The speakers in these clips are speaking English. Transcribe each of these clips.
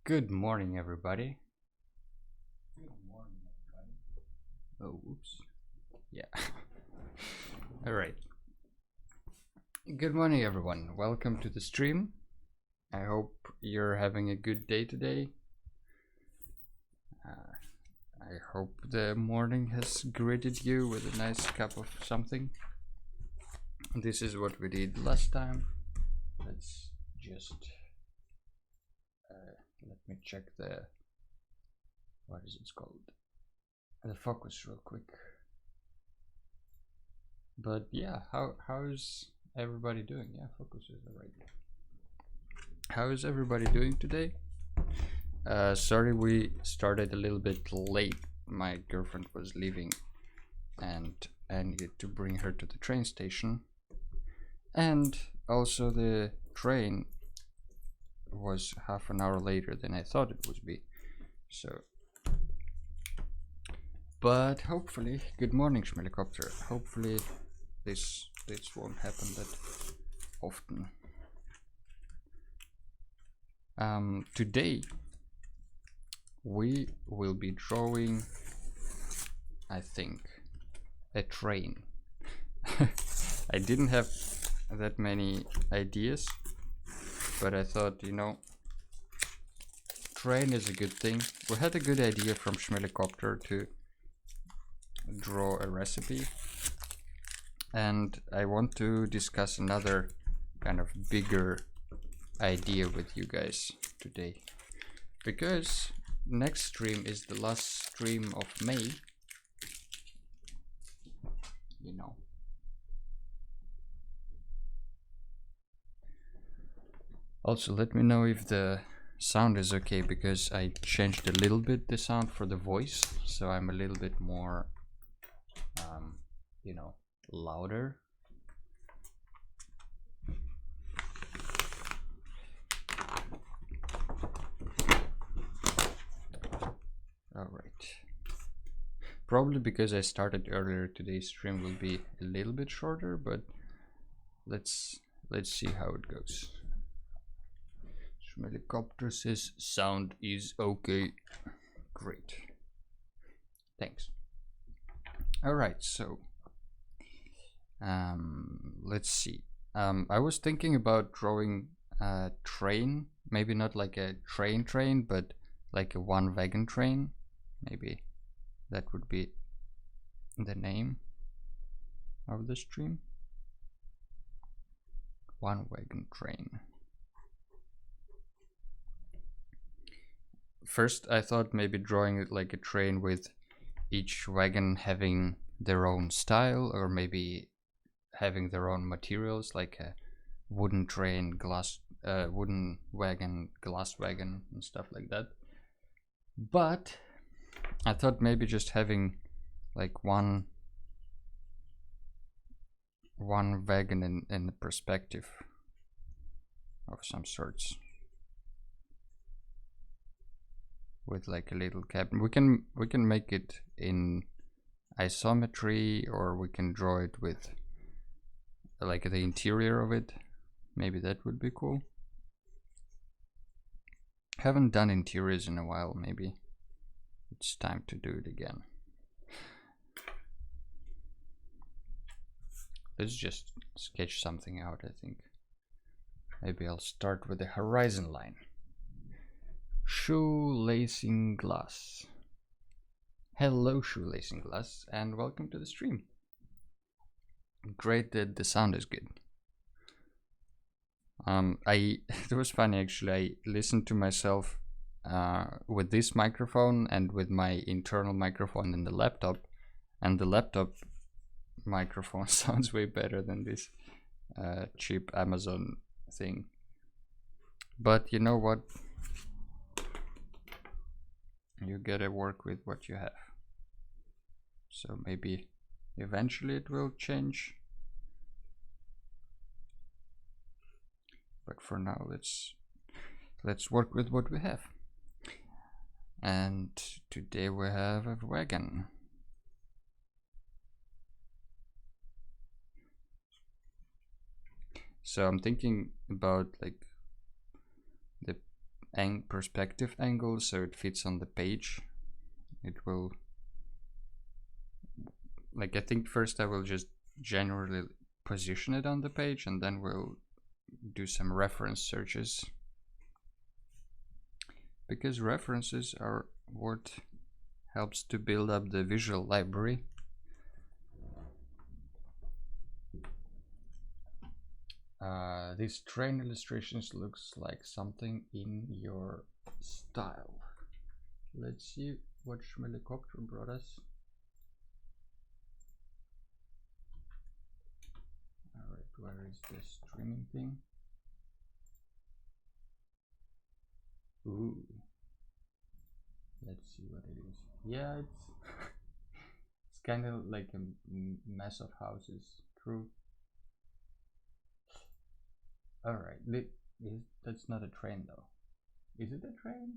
Good morning, everybody. Good morning, everybody. Oh, whoops. Yeah. All right. Good morning, everyone. Welcome to the stream. I hope you're having a good day today. I hope the morning has greeted you with a nice cup of something. This is what we did last time. Let's just let me check what is it called? The focus real quick. But yeah, how's everybody doing? Yeah, focus is alright. How is everybody doing today? Sorry we started a little bit late. My girlfriend was leaving and I needed to bring her to the train station. And also the train was half an hour later than I thought it would be. So, but hopefully, good morning, Schmelicopter. Hopefully this won't happen that often. Today we will be drawing, I think, a train. I didn't have that many ideas, but I thought, train is a good thing. We had a good idea from Schmelicopter to draw a recipe, and I want to discuss another kind of bigger idea with you guys today, because next stream is the last stream of May. Also, let me know if the sound is okay, because I changed a little bit the sound for the voice, so I'm a little bit more louder. Alright. Probably because I started earlier, today's stream will be a little bit shorter, but let's see how it goes. Helicopter says sound is okay. Great. Thanks. Alright, so let's see. I was thinking about drawing a train, maybe not like a train, but like a one wagon train. Maybe that would be the name of the stream. One wagon train. First I thought maybe drawing it like a train with each wagon having their own style, or maybe having their own materials, like a wooden train, wooden wagon, glass wagon, and stuff like that. But I thought maybe just having like one wagon in the perspective of some sorts, with like a little cabin. We can make it in isometry, or we can draw it with like the interior of it. Maybe that would be cool. Haven't done interiors in a while. Maybe it's time to do it again. Let's just sketch something out, I think. Maybe I'll start with the horizon line. Shoelacing glass. Hello, shoelacing glass, and welcome to the stream. Great that the sound is good. It was funny actually. I listened to myself with this microphone and with my internal microphone in the laptop, and the laptop microphone sounds way better than this cheap Amazon thing. But you know what? You gotta work with what you have. So maybe eventually it will change. But for now, let's work with what we have. And today we have a wagon. So I'm thinking about like perspective angle so it fits on the page. It will, like, I think first I will just generally position it on the page, and then we'll do some reference searches, because references are what helps to build up the visual library. This train illustrations looks like something in your style. Let's see what Schmelikopter brought us. Alright, where is the streaming thing? Ooh. Let's see what it is. Yeah, it's it's kind of like a mess of houses. True. Alright, that's not a train though. Is it a train?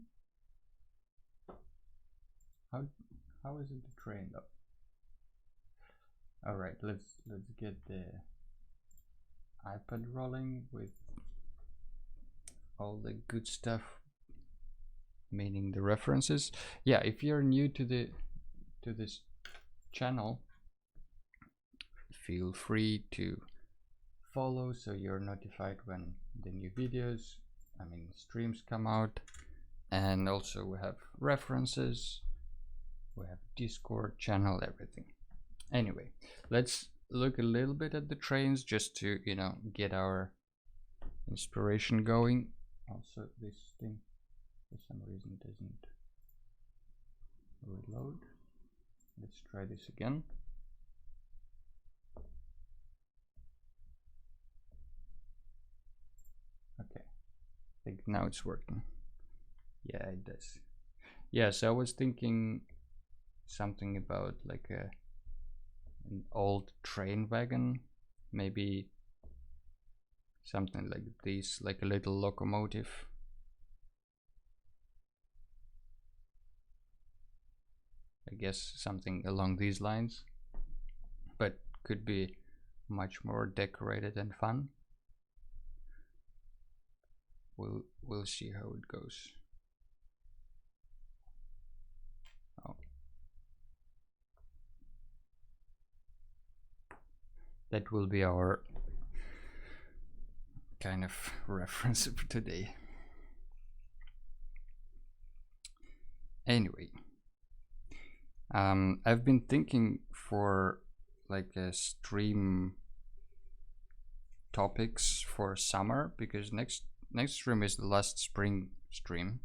How is it a train though? Alright, let's get the iPad rolling with all the good stuff, meaning the references. Yeah, if you're new to this channel, feel free to follow so you're notified when the new videos, streams come out. And also we have references, we have Discord channel, everything. Anyway, let's look a little bit at the trains just to, you know, get our inspiration going. Also, this thing for some reason doesn't reload. Let's try this again. Okay, I think now it's working. Yeah, it does. Yeah, so I was thinking something about like an old train wagon, maybe something like this, like a little locomotive. I guess something along these lines, but could be much more decorated and fun. We'll see how it goes. Oh. That will be our kind of reference for today. Anyway, I've been thinking for like a stream topics for summer, because next stream is the last spring stream,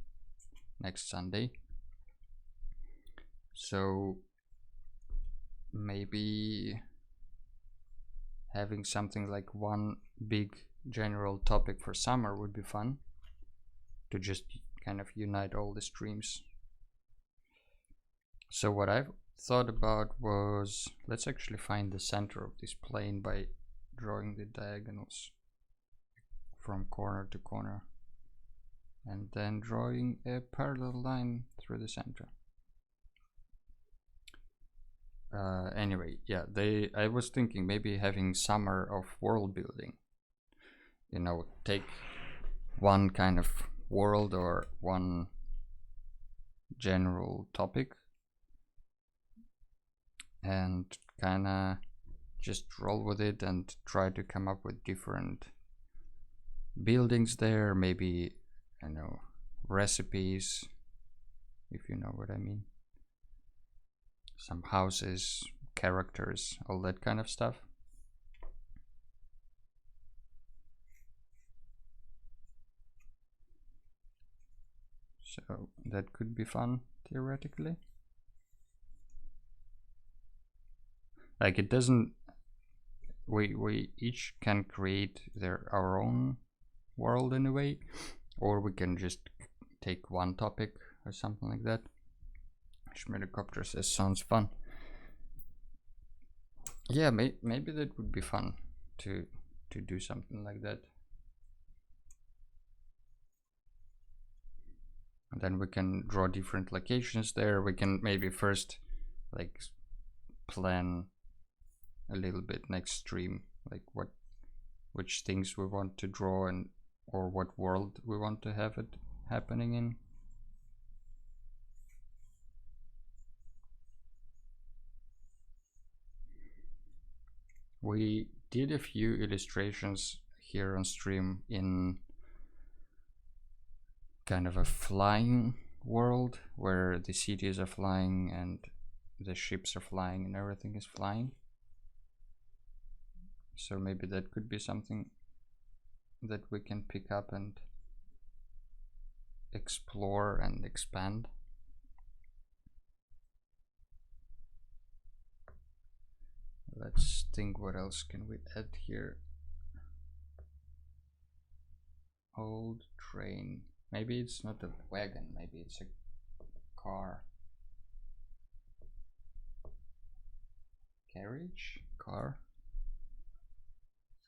next Sunday. So maybe having something like one big general topic for summer would be fun, to just kind of unite all the streams. So what I've thought about was, let's actually find the center of this plane by drawing the diagonals from corner to corner, and then drawing a parallel line through the center. Anyway, yeah, I was thinking maybe having summer of world building. You know, take one kind of world or one general topic and kinda just roll with it and try to come up with different buildings there, maybe, you know, recipes, if you know what I mean, some houses, characters, all that kind of stuff. So that could be fun, theoretically. Like, it doesn't, we each can create our own world in a way, or we can just take one topic or something like that. Schmelikopter says sounds fun. Yeah, maybe that would be fun to do something like that. And then we can draw different locations there. We can maybe first like plan a little bit next stream, like which things we want to draw, and or what world we want to have it happening in. We did a few illustrations here on stream in kind of a flying world where the cities are flying and the ships are flying and everything is flying. So maybe that could be something that we can pick up and explore and expand. Let's think, what else can we add here? Old train. Maybe it's not a wagon, maybe it's a car. Carriage? Car?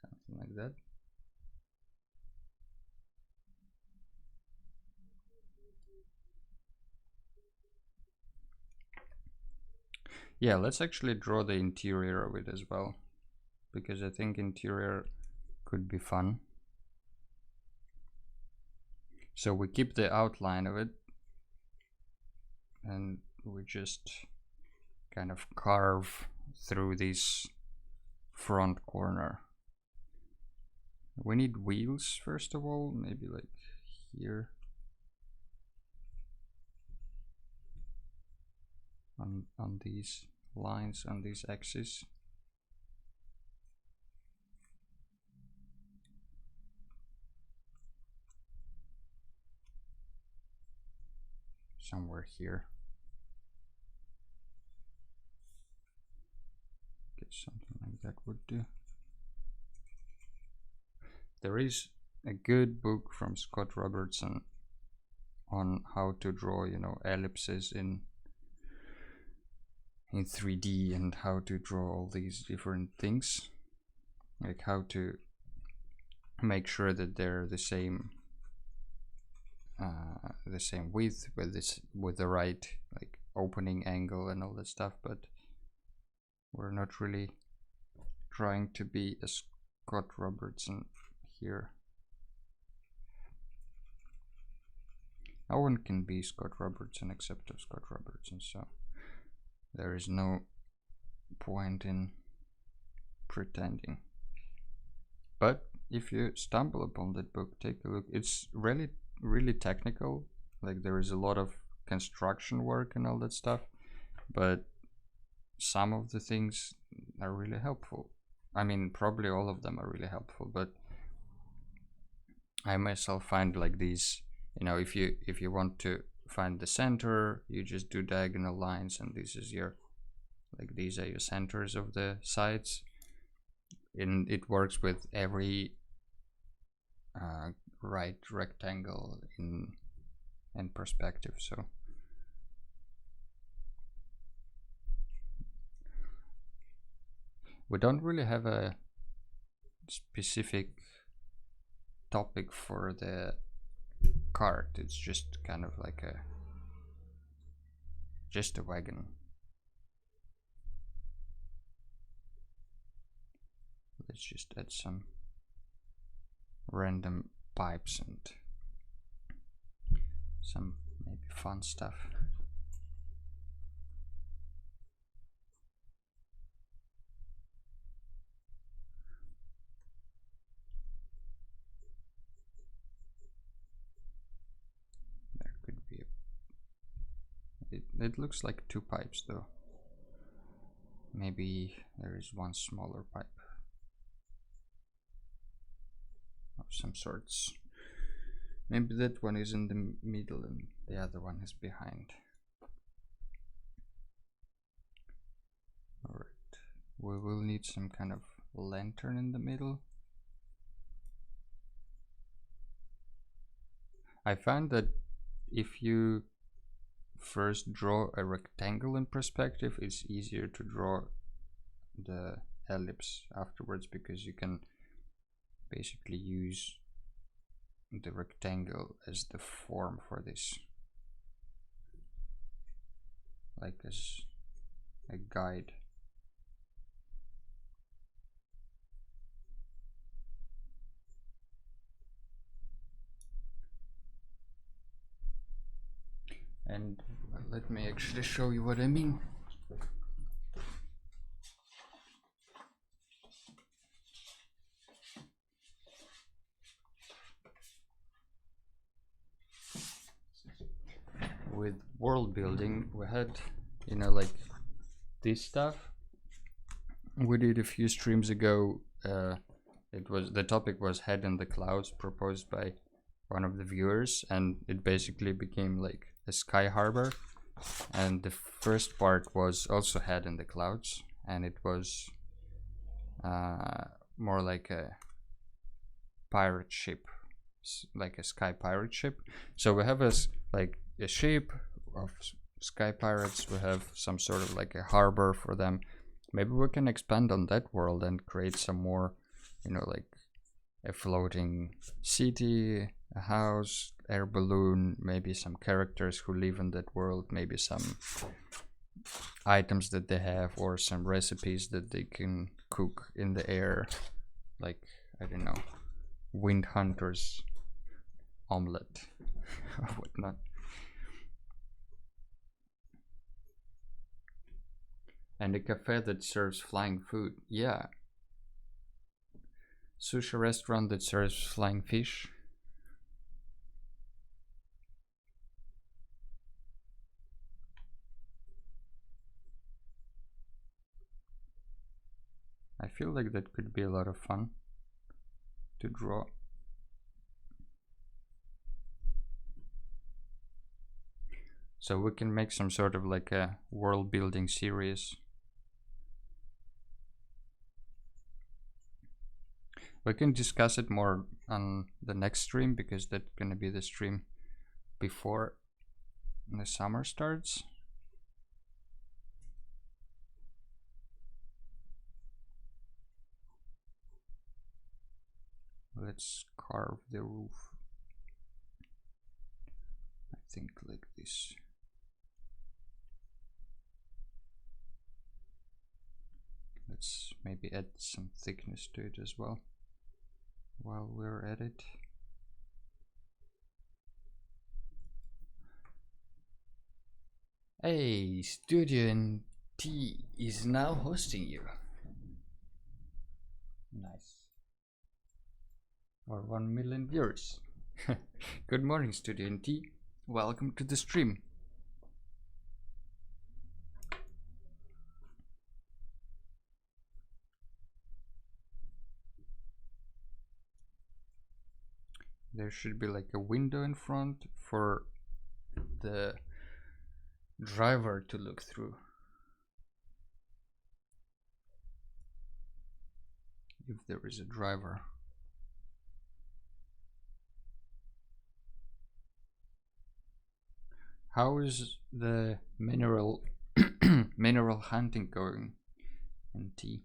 Something like that. Yeah, let's actually draw the interior of it as well, because I think interior could be fun. So we keep the outline of it and we just kind of carve through this front corner. We need wheels first of all, maybe like here on these lines, on these axes. Somewhere here. Get something like that would do. There is a good book from Scott Robertson on how to draw, you know, ellipses in 3D and how to draw all these different things, like how to make sure that they're the same width with the right like opening angle and all that stuff. But we're not really trying to be a Scott Robertson here. No one can be Scott Robertson except of Scott Robertson, so there is no point in pretending. But if you stumble upon that book, take a look. It's really technical, like there is a lot of construction work and all that stuff, but some of the things are really helpful. I mean, probably all of them are really helpful, but I myself find like these, you know, if you want to find the center, you just do diagonal lines, and this is your, like these are your centers of the sides, and it works with every right rectangle in perspective. So we don't really have a specific topic for the cart. It's just kind of like just a wagon. Let's just add some random pipes and some maybe fun stuff. There could be it looks like two pipes though. Maybe there is one smaller pipe of some sorts. Maybe that one is in the middle and the other one is behind. Alright, we will need some kind of lantern in the middle. I found that if you first draw a rectangle in perspective, it's easier to draw the ellipse afterwards, because you can basically use the rectangle as the form for this, like as a guide. And let me actually show you what I mean. With world building, we had, you know, like this stuff. We did a few streams ago. The topic was Head in the Clouds, proposed by one of the viewers, and it basically became like a sky harbor. And the first part was also Head in the Clouds, and it was more like a pirate ship, like a sky pirate ship. So we have like a ship of sky pirates. We have some sort of like a harbor for them. Maybe we can expand on that world and create some more, you know, like a floating city, a house, air balloon, maybe some characters who live in that world, maybe some items that they have, or some recipes that they can cook in the air, like, I don't know, wind hunters omelette or whatnot. And a cafe that serves flying food. Yeah. Sushi restaurant that serves flying fish. I feel like that could be a lot of fun to draw. So we can make some sort of like a world building series. We can discuss it more on the next stream, because that's gonna be the stream before the summer starts. Let's carve the roof. I think like this. Let's maybe add some thickness to it as well while we're at it. Hey, Studio T is now hosting you. Nice. Or 1 million viewers. Good morning, Studio T. Welcome to the stream. There should be like a window in front for the driver to look through. If there is a driver. How is the mineral mineral hunting going in T?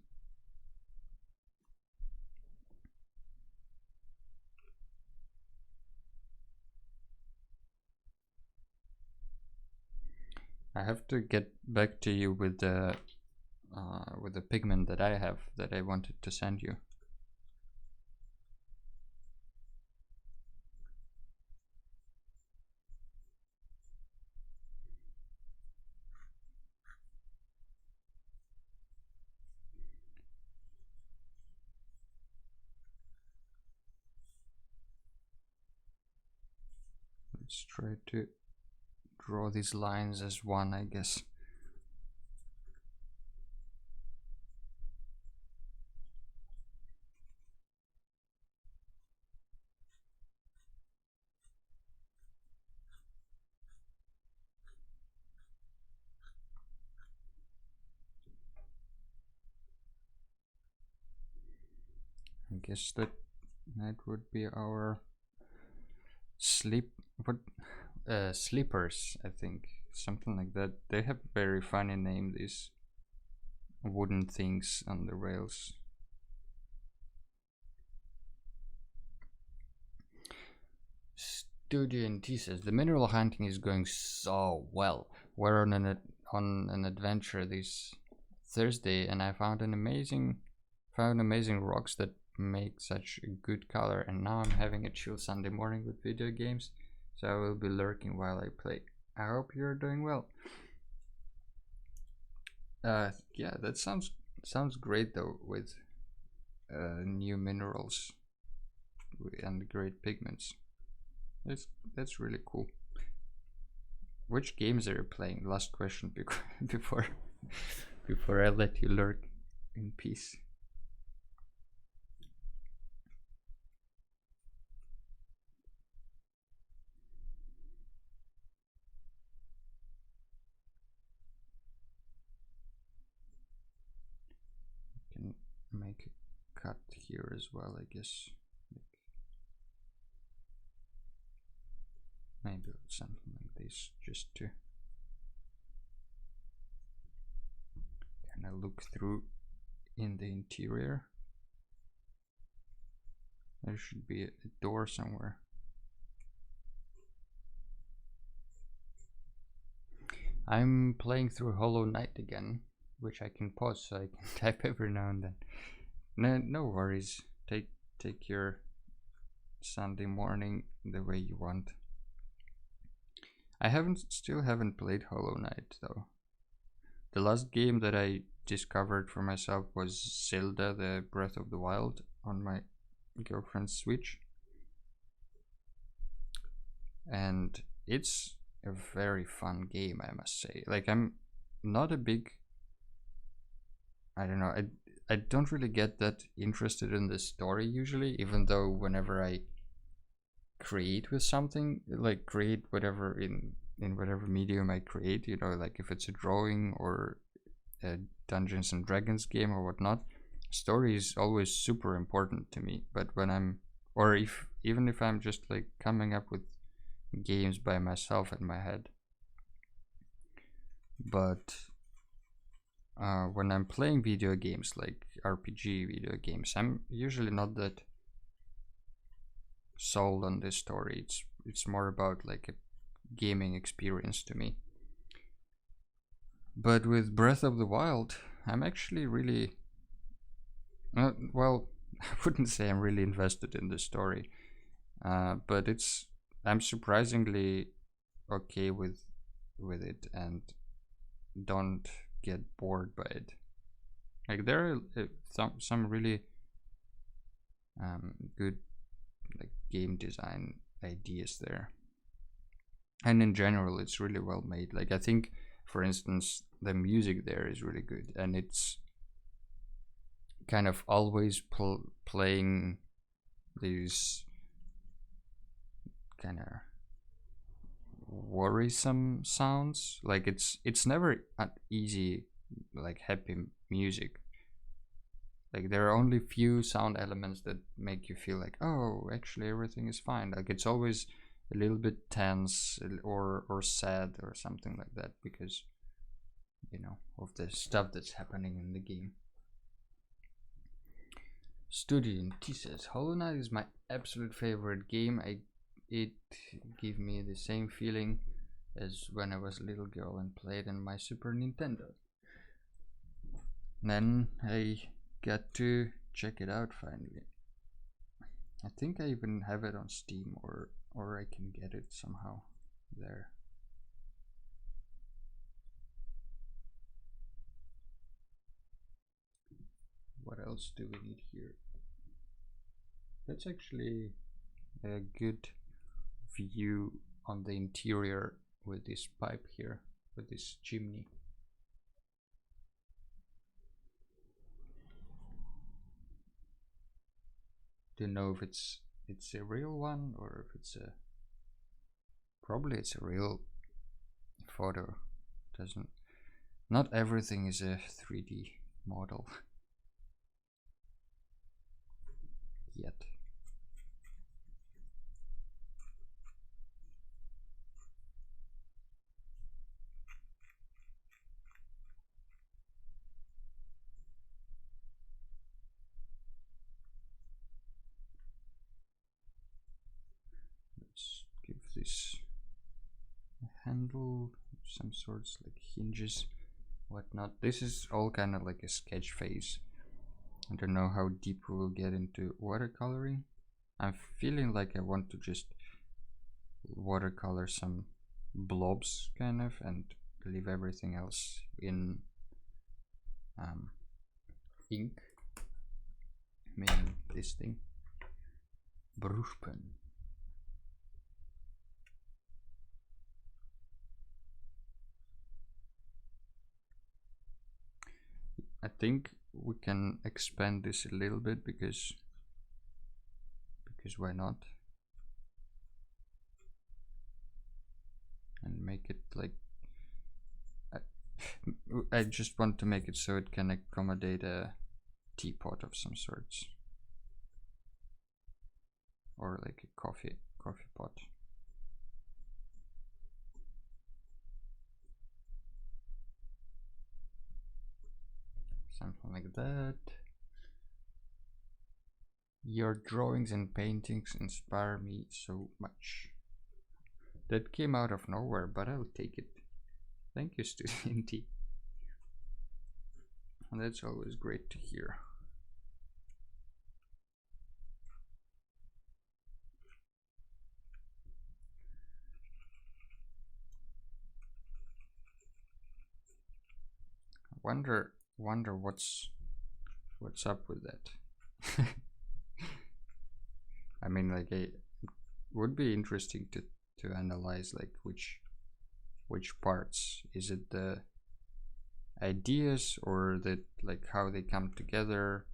I have to get back to you with the pigment that I have that I wanted to send you. Let's try to draw these lines as one, I guess. I guess that would be our sleepers, I think, something like that. They have very funny name, these wooden things on the rails. Studio NT says the mineral hunting is going so well. We're on an adventure this Thursday, and I found amazing rocks that make such a good color, and now I'm having a chill Sunday morning with video games, so I will be lurking while I play. I hope you're doing well. Yeah, that sounds great though, with new minerals and great pigments. That's really cool. Which games are you playing? Last question before before I let you lurk in peace. Can make a cut here as well, I guess. Maybe something like this, just to kind of look through in the interior. There should be a door somewhere. I'm playing through Hollow Knight again, which I can pause so I can type every now and then. No worries. Take your Sunday morning the way you want. I still haven't played Hollow Knight though. The last game that I discovered for myself was Zelda: The Breath of the Wild on my girlfriend's Switch, and it's a very fun game, I must say. Like, I'm not a big, I don't know, I don't really get that interested in the story usually, even though whenever I create with something, like create whatever in whatever medium I create, you know, like if it's a drawing or a Dungeons and Dragons game or whatnot, story is always super important to me. But when I'm, or even if I'm just like coming up with games by myself in my head, but when I'm playing video games, like RPG video games, I'm usually not that sold on this story. It's more about like a gaming experience to me. But with Breath of the Wild, I'm actually really well, I wouldn't say I'm really invested in the story, but I'm surprisingly okay with it and don't get bored by it. Like, there are some really good like game design ideas there, and in general it's really well made. Like, I think, for instance, the music there is really good, and it's kind of always playing these kind of worrisome sounds. Like, it's never easy, like happy music. Like, there are only few sound elements that make you feel like, oh, actually everything is fine. Like, it's always a little bit tense or sad or something like that, because, you know, of the stuff that's happening in the game. Student T says, Hollow Knight is my absolute favorite game. It gave me the same feeling as when I was a little girl and played in my Super Nintendo. Then I got to check it out finally. I think I even have it on Steam, or I can get it somehow there. What else do we need here? That's actually a good view on the interior with this pipe here, with this chimney. Don't know if it's a real one or if it's probably it's a real photo. Not everything is a 3D model yet. Let's give this a handle, some sorts like hinges, whatnot. This is all kind of like a sketch phase. I don't know how deep we will get into watercoloring. I'm feeling like I want to just watercolor some blobs kind of, and leave everything else in ink, meaning this thing, Bruchpen. I think we can expand this a little bit because why not? And make it like I just want to make it so it can accommodate a teapot of some sorts, or like a coffee pot. Something like that. Your drawings and paintings inspire me so much. That came out of nowhere, but I'll take it. Thank you, Studenty. And that's always great to hear. Wonder what's up with that. I mean, like, it would be interesting to analyze like which parts. Is it the ideas or that like how they come together?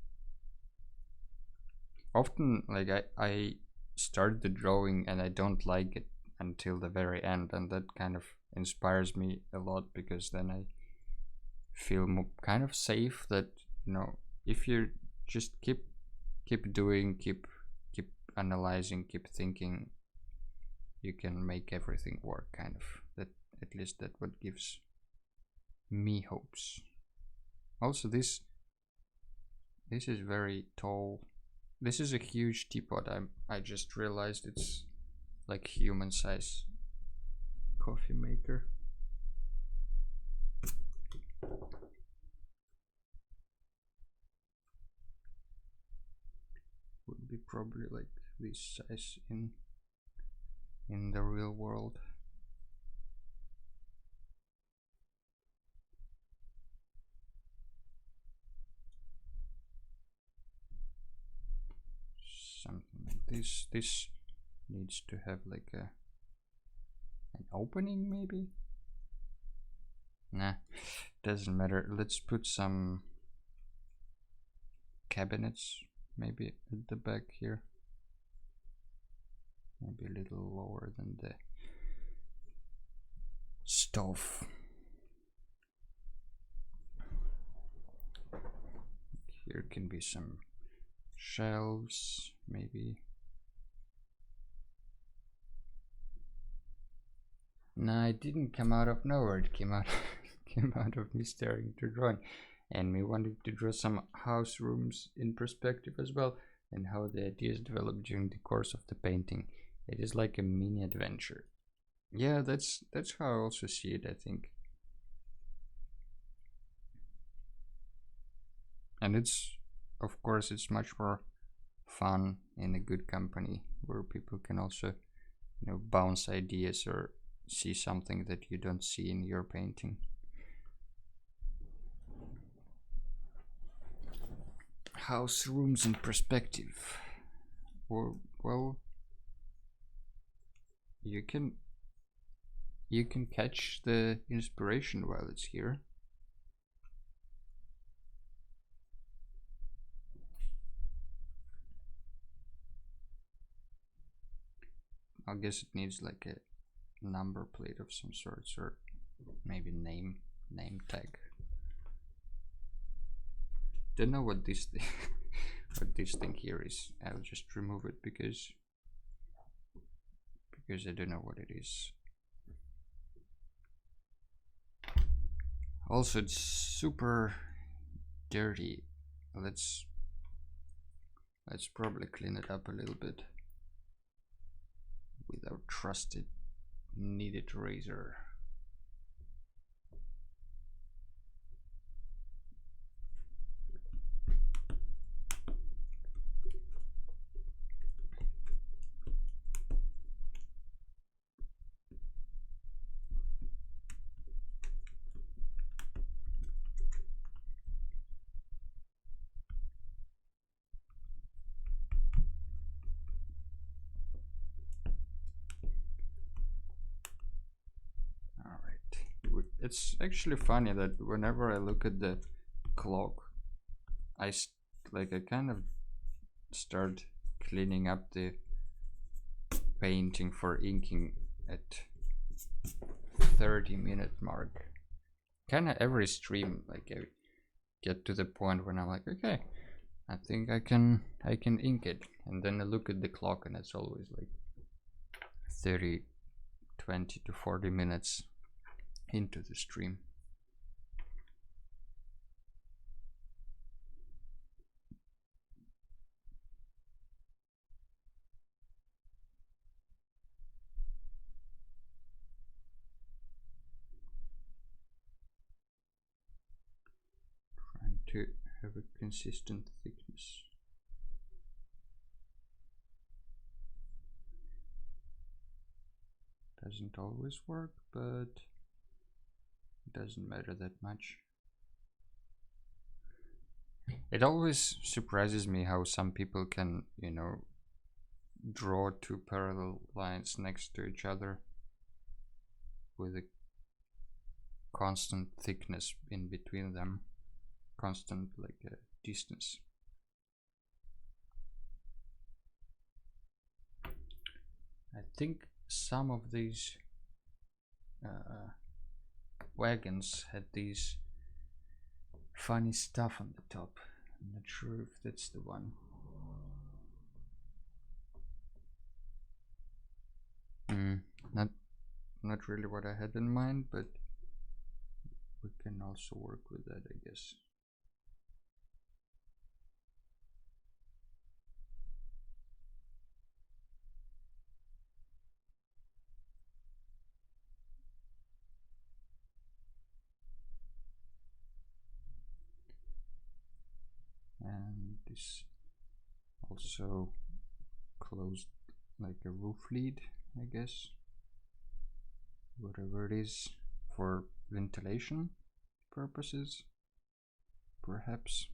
Often like I start the drawing and I don't like it until the very end, and that kind of inspires me a lot, because then I feel kind of safe that, you know, if you just keep doing, keep analyzing, keep thinking, you can make everything work, kind of. That, at least that what gives me hopes. Also, this is very tall. This is a huge teapot. I just realized it's like human size coffee maker. Would be probably like this size in the real world. Something like this. This needs to have like an opening, maybe. Nah, doesn't matter. Let's put some cabinets maybe at the back here. Maybe a little lower than the stove. Here can be some shelves, maybe. No, it didn't come out of nowhere. It came out came out of me staring to drawing, and me wanting to draw some house rooms in perspective as well, and how the ideas developed during the course of the painting. It is like a mini adventure. Yeah, that's how I also see it, I think. And it's, of course, it's much more fun in a good company, where people can also, you know, bounce ideas or see something that you don't see in your painting. House rooms in perspective. Or, well, you can catch the inspiration while it's here. I guess it needs like a number plate of some sorts, or maybe name tag. Don't know what this thing what this thing here is. I'll just remove it because I don't know what it is. Also, it's super dirty. Let's probably clean it up a little bit with our trusted kneaded razor. It's actually funny that whenever I look at the clock, I kind of start cleaning up the painting for inking at 30-minute mark. Kind of every stream, like I get to the point when I'm like, okay, I think I can ink it, and then I look at the clock and it's always like 30, 20 to 40 minutes into the stream. Trying to have a consistent thickness. Doesn't always work, but it doesn't matter that much. It always surprises me how some people can, you know, draw two parallel lines next to each other with a constant thickness in between them, constant like a distance. I think some of these wagons had these funny stuff on the top. I'm not sure if that's the one. Not really what I had in mind, but we can also work with that, I guess. And this also closed like a roof lead, I guess, whatever it is, for ventilation purposes, perhaps.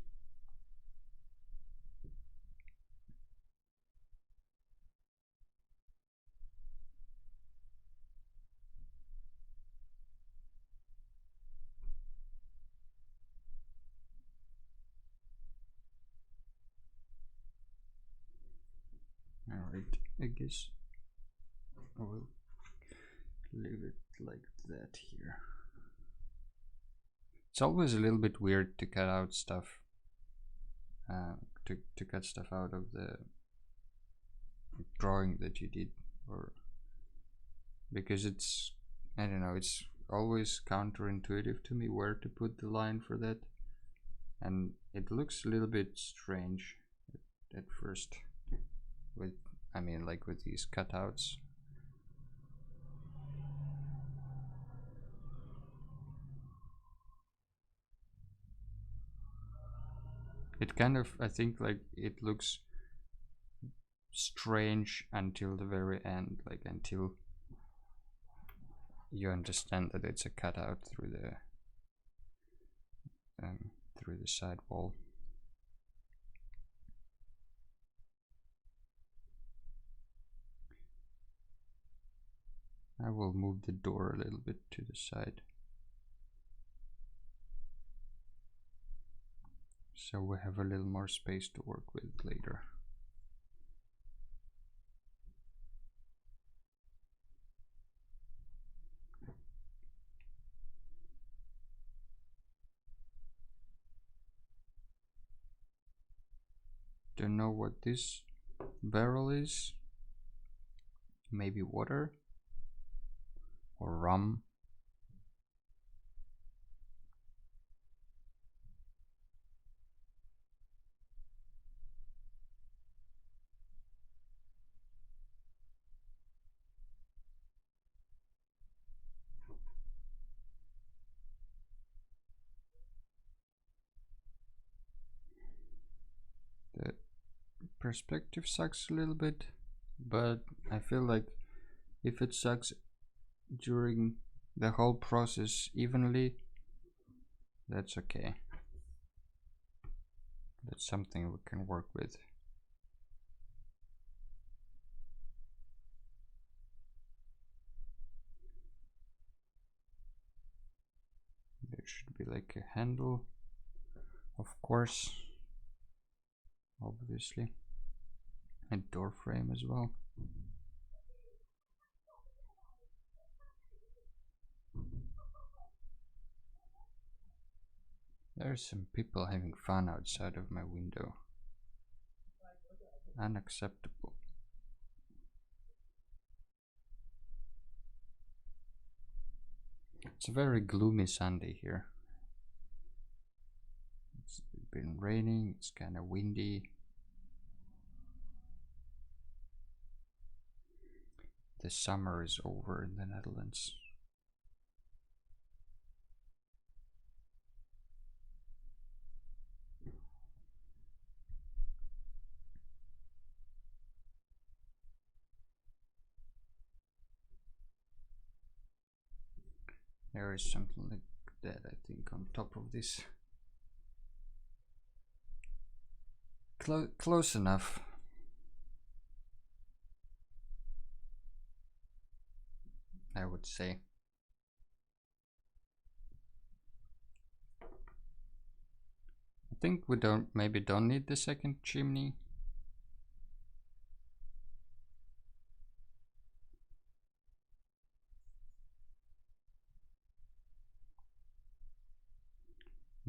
Alright, I guess I will leave it like that here. It's always a little bit weird to cut out stuff, to cut stuff out of the drawing that you did, or because it's, I don't know, it's always counterintuitive to me where to put the line for that, and it looks a little bit strange at first with, I mean, like with these cutouts. It kind of, I think, like it looks strange until the very end, like until you understand that it's a cutout through the side wall. I will move the door a little bit to the side, so we have a little more space to work with later. Don't know what this barrel is. Maybe water or rum. The perspective sucks a little bit, but I feel like if it sucks during the whole process evenly, that's okay. That's something we can work with. be like a handle, of course, obviously, a door frame as well. There's some people having fun outside of my window. Unacceptable. It's a very gloomy Sunday here. It's been raining, it's kind of windy. The summer is over in the Netherlands. There is something like that, I think, on top of this. Close enough. I would say. I think we maybe don't need the second chimney.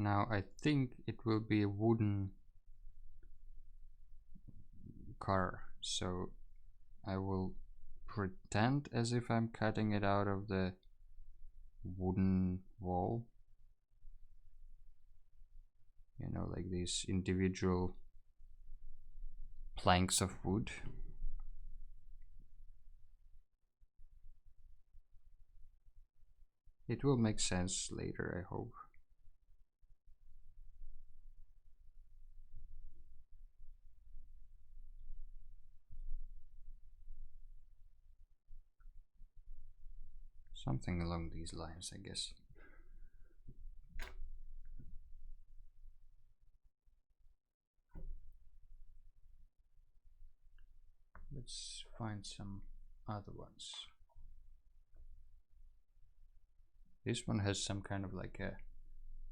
Now I think it will be a wooden car, so I will pretend as if I'm cutting it out of the wooden wall. You know, like these individual planks of wood. It will make sense later, I hope. Something along these lines, I guess. Let's find some other ones. This one has some kind of like a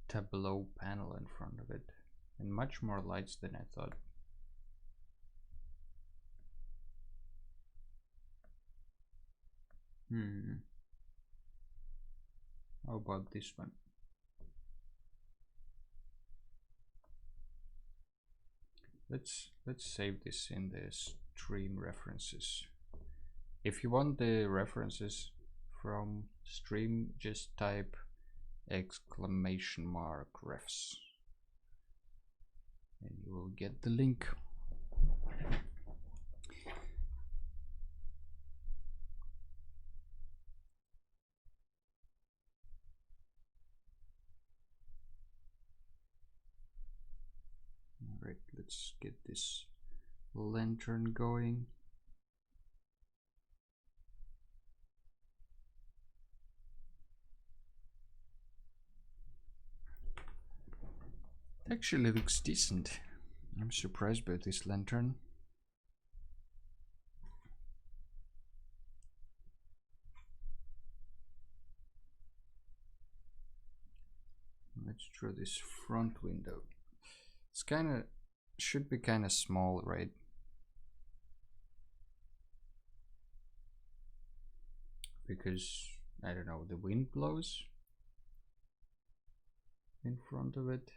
tableau panel in front of it, and much more lights than I thought. How about this one? Let's save this in the stream references. If you want the references from stream, just type !refs and you will get the link. Alright, let's get this lantern going. It actually looks decent. I'm surprised by this lantern. Let's draw this front window. It's should be kind of small, right? Because, I don't know, the wind blows in front of it.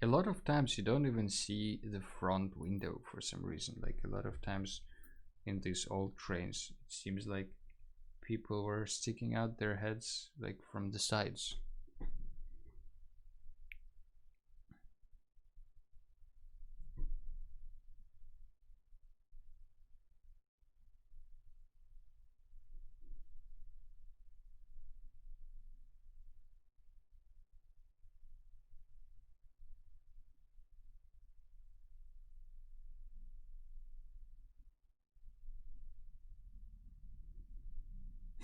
A lot of times you don't even see the front window for some reason. Like a lot of times in these old trains, it seems like people were sticking out their heads like from the sides.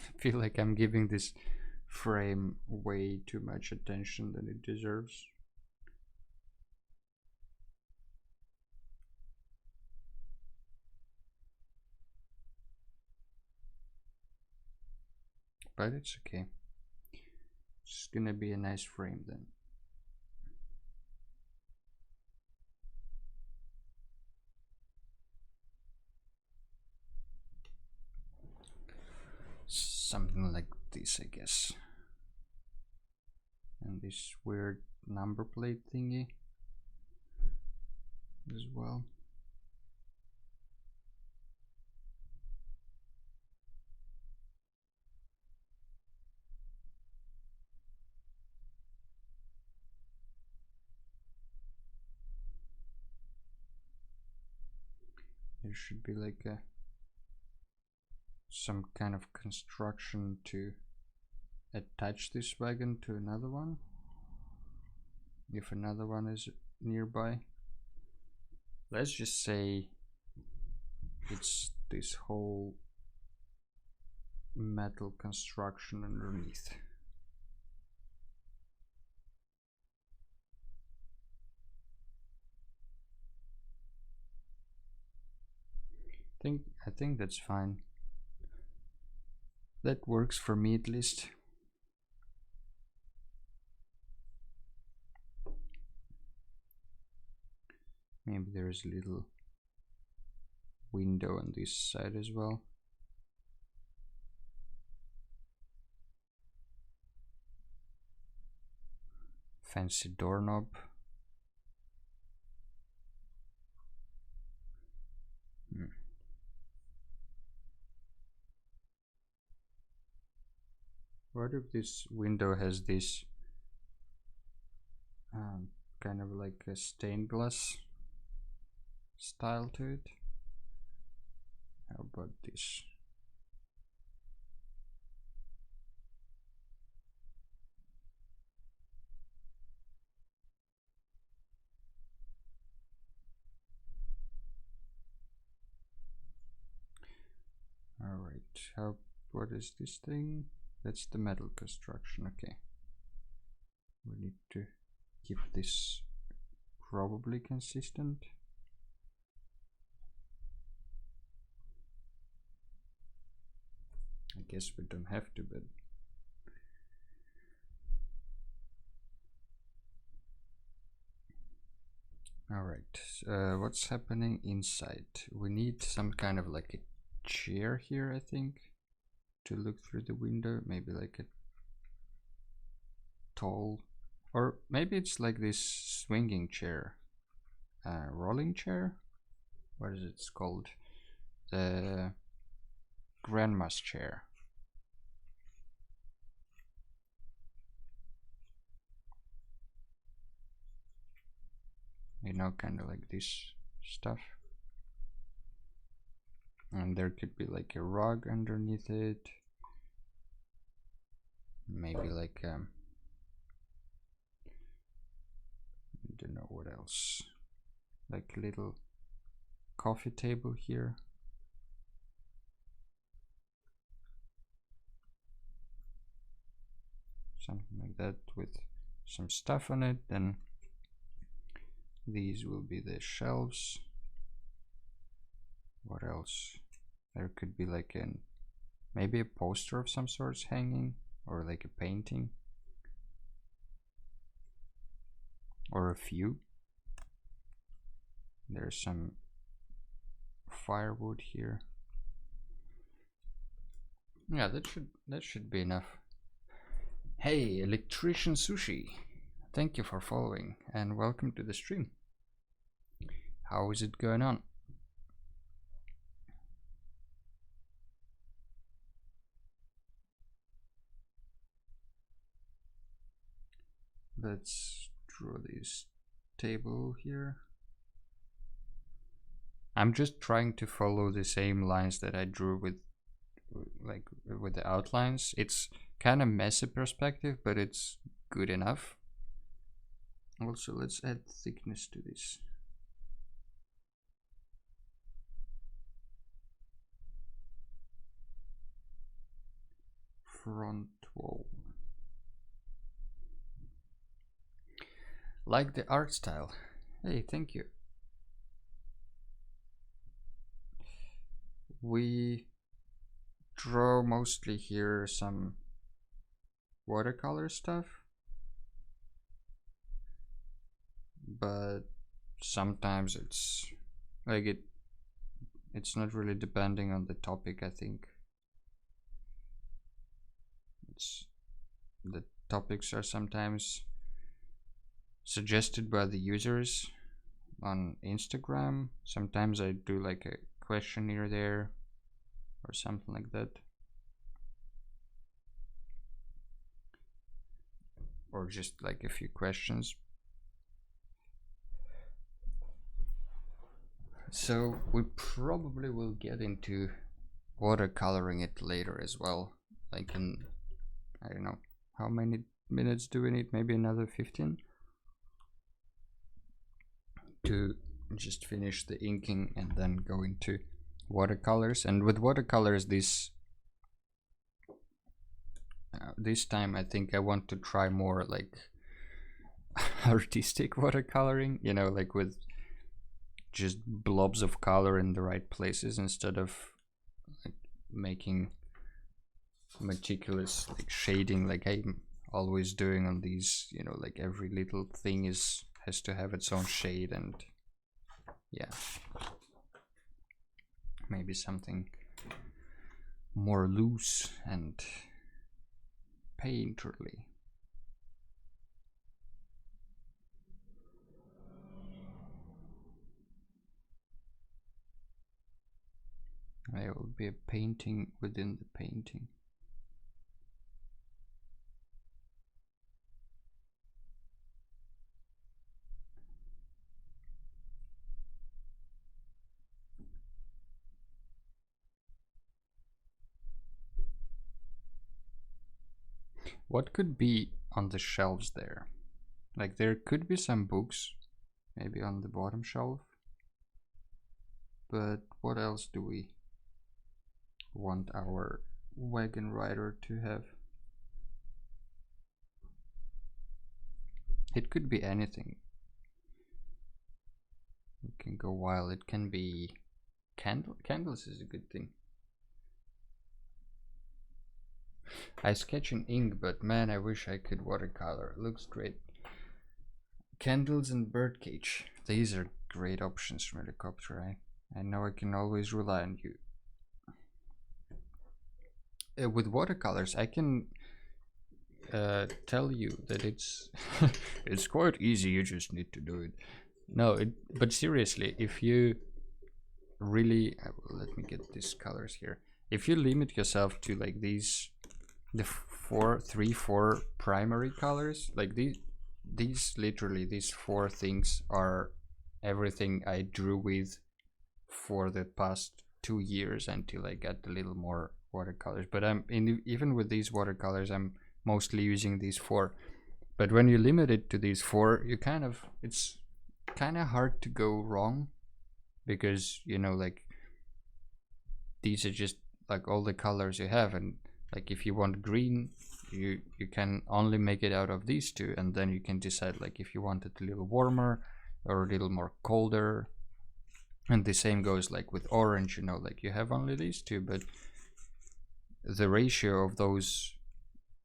I feel like I'm giving this frame way too much attention than it deserves. But it's okay. gonna be a nice frame then. Something like this, I guess. And this weird number plate thingy as well. There should be like some kind of construction to attach this wagon to another one, if another one is nearby. Let's just say it's this whole metal construction underneath. I think that's fine. That works for me at least. Maybe there's a little window on this side as well. Fancy doorknob. What if this window has this kind of like a stained glass style to it? How about this? Alright, what is this thing? That's the metal construction, okay. We need to keep this probably consistent. I guess we don't have to, but alright, what's happening inside? We need some kind of like a chair here, I think, to look through the window. Maybe like a tall, or maybe it's like this swinging chair, rolling chair. What is it called? The grandma's chair. You know, kind of like this stuff. And there could be like a rug underneath it. Maybe like I don't know what else. Like a little coffee table here. Something like that with some stuff on it. Then these will be the shelves. What else? There could be like maybe a poster of some sorts hanging, or like a painting, or a few. There's some firewood here. Yeah, that should be enough. Hey, Electrician Sushi, thank you for following and welcome to the stream. How is it going on? Let's draw this table here. I'm just trying to follow the same lines that I drew with the outlines. It's kind of messy perspective, but it's good enough. Also, let's add thickness to this. Front wall. Like the art style. Hey, thank you. We draw mostly here some watercolor stuff. but sometimes it's like it's not really depending on the topic. I think it's the topics are sometimes suggested by the users on Instagram. Sometimes I do like a questionnaire there or something like that, or just like a few questions. So we probably will get into watercoloring it later as well, like in, I don't know, how many minutes do we need? Maybe another 15 to just finish the inking and then go into watercolors. And with watercolors, this time I think I want to try more like artistic watercoloring, you know, like with just blobs of color in the right places instead of like making meticulous like shading like I'm always doing on these, you know, like every little thing has to have its own shade. And yeah, maybe something more loose and painterly. It will be a painting within the painting. What could be on the shelves there? Like there could be some books, maybe on the bottom shelf. But what else do we want our wagon rider to have? It could be anything. We can go wild. It can be candles is a good thing. I sketch in ink, but man, I wish I could watercolor. It looks great. Candles and birdcage. These are great options from helicopter. I know I can always rely on you. With watercolors, I can tell you that it's it's quite easy. You just need to do it. No, but seriously, if you really let me get these colors here. If you limit yourself to like these, the four primary colors, like these literally these four things are everything I drew with for the past 2 years until I got a little more watercolors. But even with these watercolors, I'm mostly using these four. But when you limit it to these four, you it's kind of hard to go wrong, because you know, like these are just like all the colors you have, and like if you want green, you can only make it out of these two, and then you can decide like if you want it a little warmer or a little more colder. And the same goes like with orange, you know, like you have only these two, but the ratio of those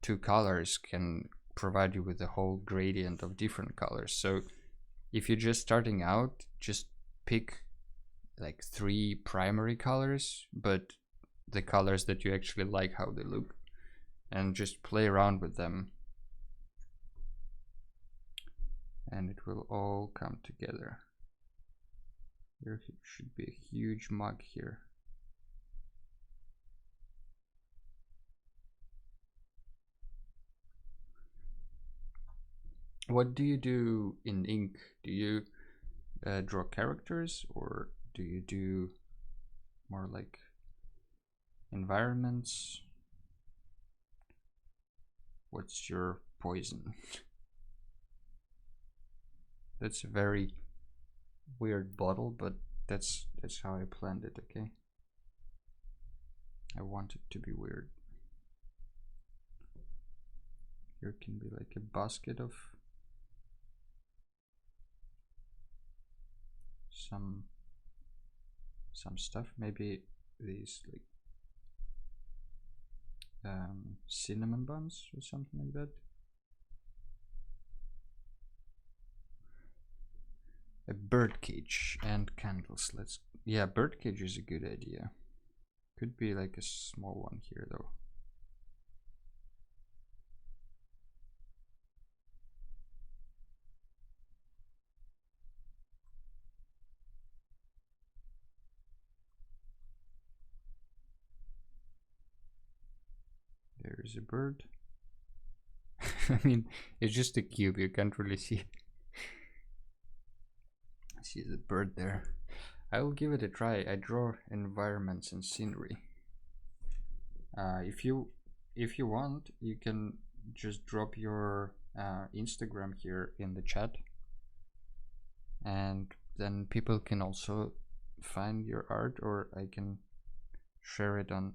two colors can provide you with a whole gradient of different colors. So if you're just starting out, just pick like 3 primary colors, but the colors that you actually like how they look, and just play around with them, and it will all come together. There should be a huge mug here. What do you do in ink? Do you draw characters, or do you do more like environments? What's your poison? That's a very weird bottle, but that's how I planned it. Okay, I want it to be weird. Here can be like a basket of some stuff, maybe these like cinnamon buns or something like that. A bird cage and candles. Yeah, bird cage is a good idea. Could be like a small one here though. There is a bird. I mean, it's just a cube, you can't really see the bird there. I will give it a try. I draw environments and scenery. If you want, you can just drop your Instagram here in the chat, and then people can also find your art, or I can share it on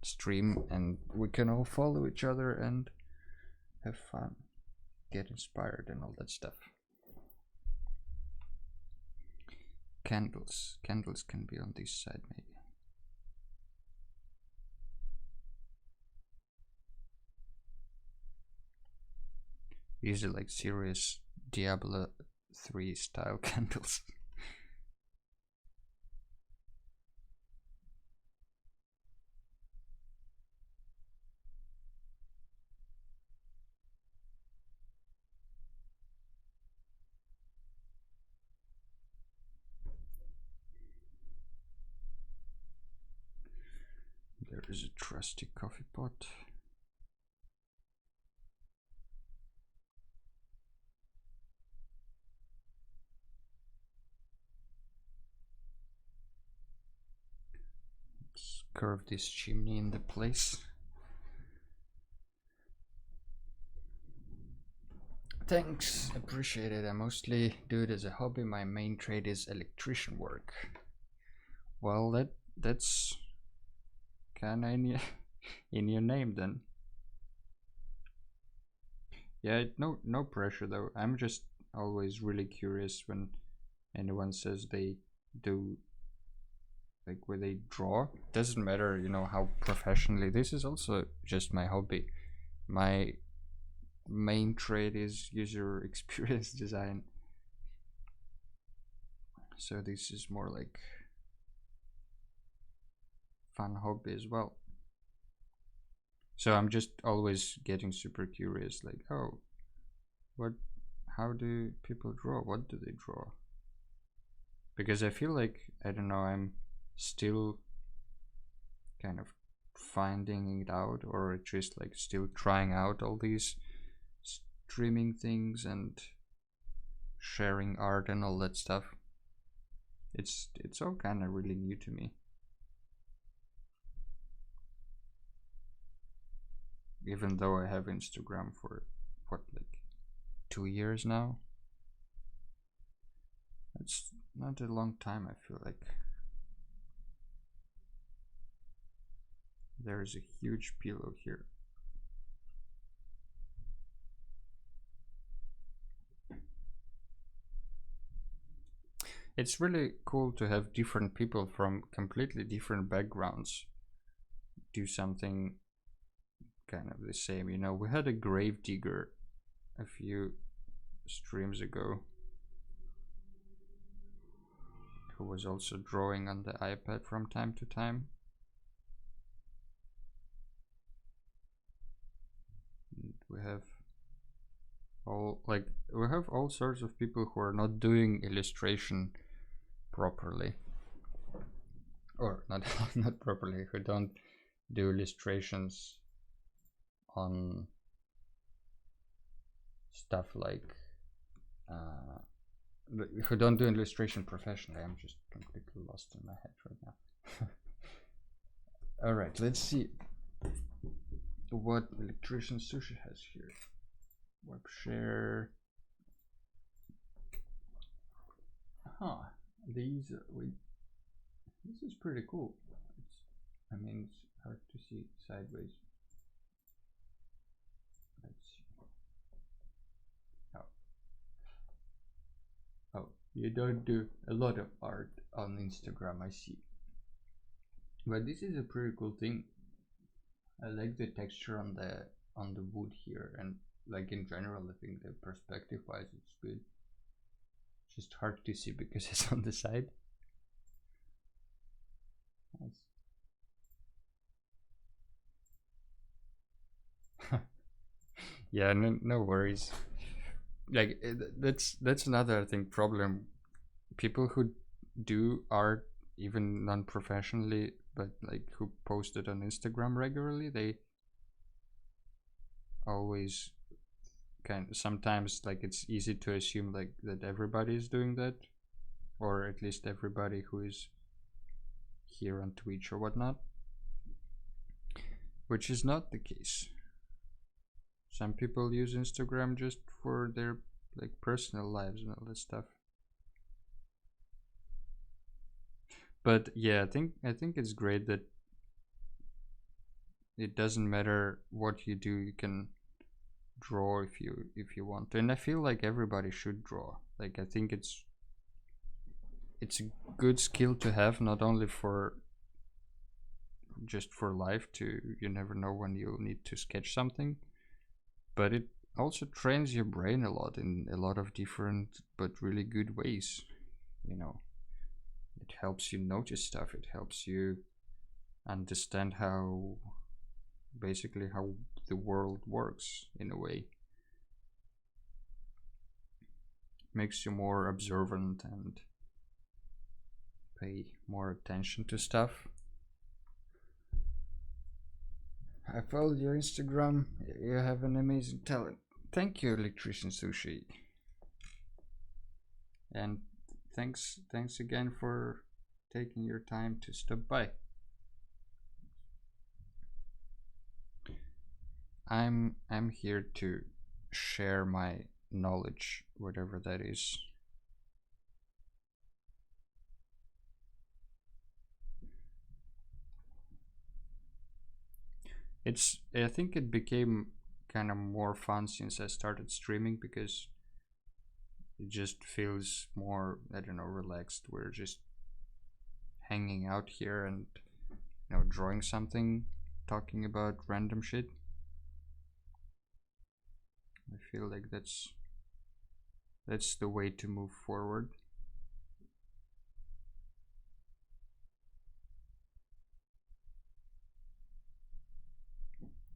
stream and we can all follow each other and have fun, get inspired and all that stuff. Candles can be on this side maybe. These are like serious Diablo 3 style candles. There is a trusty coffee pot. Let's curve this chimney into place. Thanks, appreciate it. I mostly do it as a hobby. My main trade is electrician work. Well, that's kinda in your name then. Yeah, no pressure though. I'm just always really curious when anyone says they do, like where they draw. Doesn't matter, you know, how professionally. This is also just my hobby. My main trade is user experience design. So this is more like fun hobby as well. So I'm just always getting super curious, like, oh, how do people draw? What do they draw? Because I feel like, I don't know, I'm still kind of finding it out, or just like still trying out all these streaming things and sharing art and all that stuff. It's all kind of really new to me. Even though I have Instagram for what, like 2 years now. It's not a long time, I feel like. There is a huge pillow here. It's really cool to have different people from completely different backgrounds do something kind of the same. You know, we had a grave digger a few streams ago who was also drawing on the iPad from time to time. And we have all sorts of people who are not doing illustration properly, or not not properly, who don't do illustrations on stuff like who don't do illustration professionally. I'm just completely lost in my head right now. All right, let's see what electrician sushi has here. Web share. Huh, these this is pretty cool. I mean, it's hard to see sideways. Let's see. Oh, you don't do a lot of art on Instagram, I see. But this is a pretty cool thing. I like the texture on the wood here, and like in general, I think the perspective wise it's good. just hard to see because it's on the side. Yeah, no worries. Like that's another I think problem. People who do art even non-professionally, but like who post it on Instagram regularly, they always sometimes like it's easy to assume like that everybody is doing that, or at least everybody who is here on Twitch or whatnot, which is not the case. Some people use Instagram just for their like personal lives and all this stuff. But yeah, I think it's great that it doesn't matter what you do, you can draw if you want to. And I feel like everybody should draw. Like I think it's a good skill to have, not only for just for life, to you never know when you'll need to sketch something, but it also trains your brain a lot in a lot of different but really good ways. You know, it helps you notice stuff, it helps you understand how basically how the world works in a way. Makes you more observant and pay more attention to stuff. I followed your Instagram. You have an amazing talent. Thank you, Electrician Sushi. And thanks again for taking your time to stop by. I'm here to share my knowledge, whatever that is. I think it became kind of more fun since I started streaming, because it just feels more, I don't know, relaxed. We're just hanging out here and, you know, drawing something, talking about random shit. I feel like that's the way to move forward.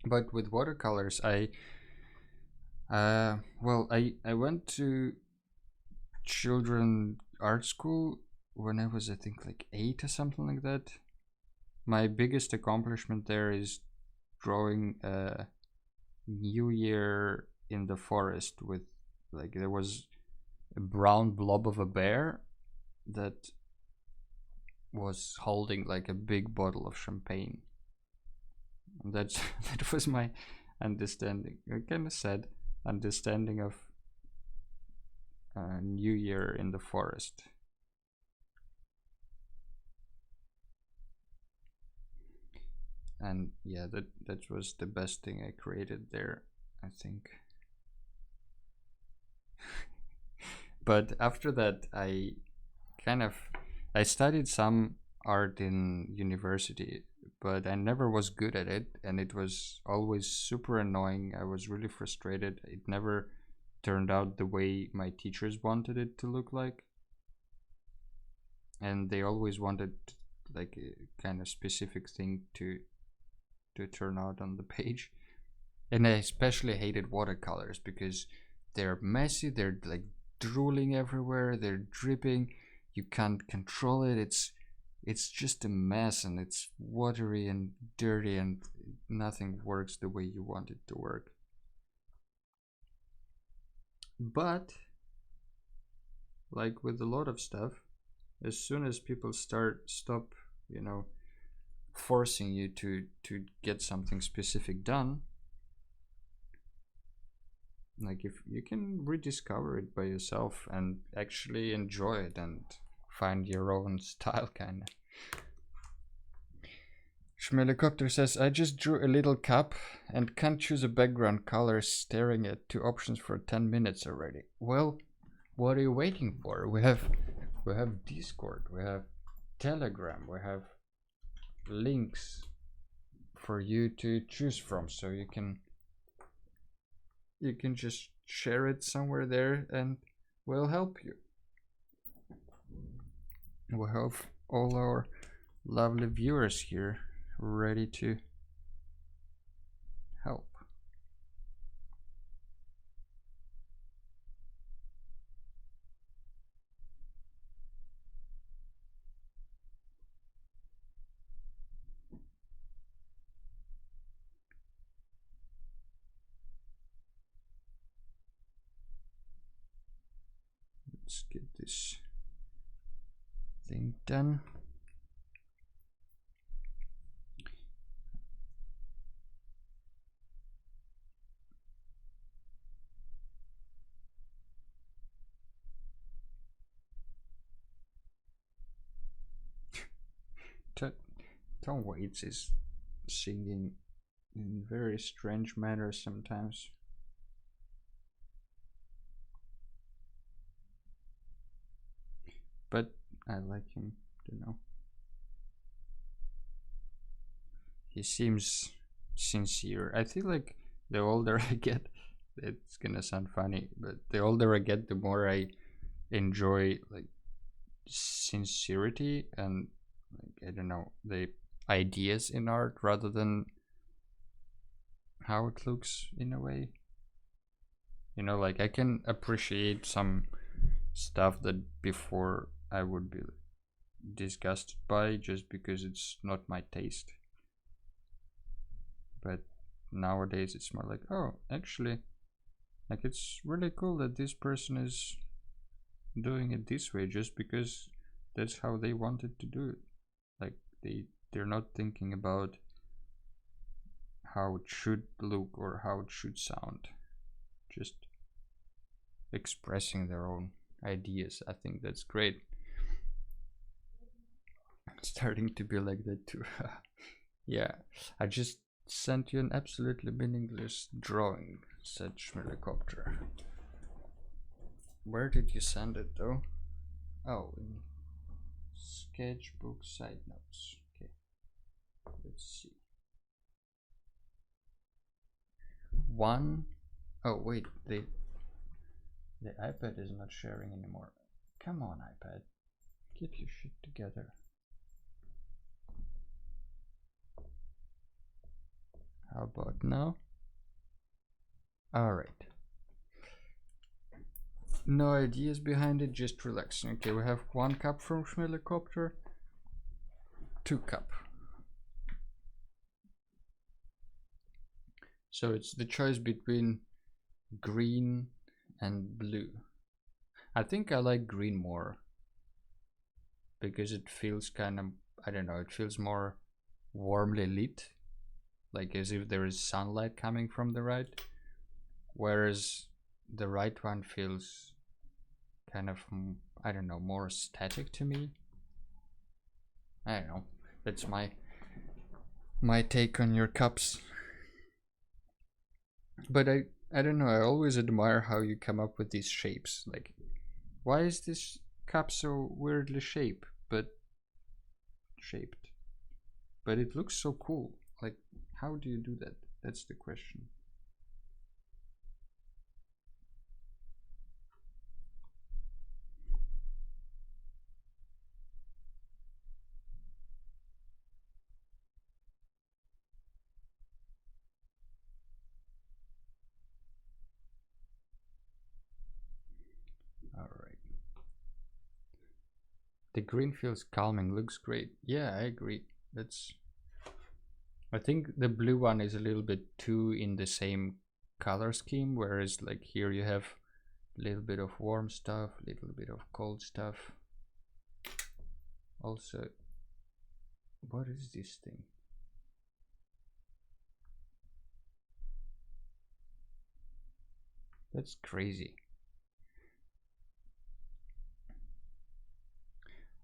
But with watercolors, I went to children art school when I was, I think, like 8 or something like that. My biggest accomplishment there is drawing a New Year in the forest with, like, there was a brown blob of a bear that was holding like a big bottle of champagne. And that was my understanding, kind of sad understanding of New Year in the forest. And yeah, that was the best thing I created there, I think. But after that, I studied some art in university, but I never was good at it, and it was always super annoying. I was really frustrated. It never turned out the way my teachers wanted it to look like, and they always wanted like a kind of specific thing to turn out on the page. And I especially hated watercolors because they're messy, they're like drooling everywhere, they're dripping, you can't control it, it's just a mess, and it's watery and dirty, and nothing works the way you want it to work. But like with a lot of stuff, as soon as people stop, you know, forcing you to get something specific done, like if you can rediscover it by yourself and actually enjoy it and find your own style, kind of. Schmelicopter says, I just drew a little cup and can't choose a background color, staring at 2 options for 10 minutes already. Well, what are you waiting for? We have Discord, we have Telegram, we have links for you to choose from, so you can just share it somewhere there and we'll help you. We have all our lovely viewers here ready to help. Let's get this thing done. Tom Waits is singing in very strange manner sometimes. But I like him, you know. He seems sincere. I feel like the older I get, it's gonna sound funny, but the older I get, the more I enjoy like sincerity and like I don't know, the ideas in art rather than how it looks in a way. You know, like I can appreciate some stuff that before I would be disgusted by just because it's not my taste. But nowadays it's more like, oh, actually, like it's really cool that this person is doing it this way just because that's how they wanted to do it. Like they're not thinking about how it should look or how it should sound. Just expressing their own ideas. I think that's great. Starting to be like that too. Yeah, I just sent you an absolutely meaningless drawing, said Schmelicopter. Where did you send it though? Oh, in sketchbook side notes. Okay, let's see. One, oh wait, the iPad is not sharing anymore. Come on, iPad, get your shit together. How about now? Alright. No ideas behind it, just relaxing. Okay, we have 1 cup from Schmelicopter, 2 cup. So it's the choice between green and blue. I think I like green more because it feels kind of, I don't know, it feels more warmly lit, like as if there is sunlight coming from the right, whereas the right one feels kind of, I don't know, more static to me. I don't know, that's my take on your cups. But I don't know, I always admire how you come up with these shapes. Like, why is this cup so weirdly shaped? But it looks so cool. Like, how do you do that? That's the question. All right. The green feels calming, looks great. Yeah, I agree. I think the blue one is a little bit too in the same color scheme, whereas like here you have a little bit of warm stuff, a little bit of cold stuff. Also, what is this thing? That's crazy.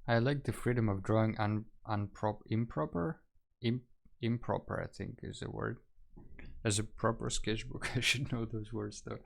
I like the freedom of drawing improper. Improper, I think, is the word. As a proper sketchbook, I should know those words though.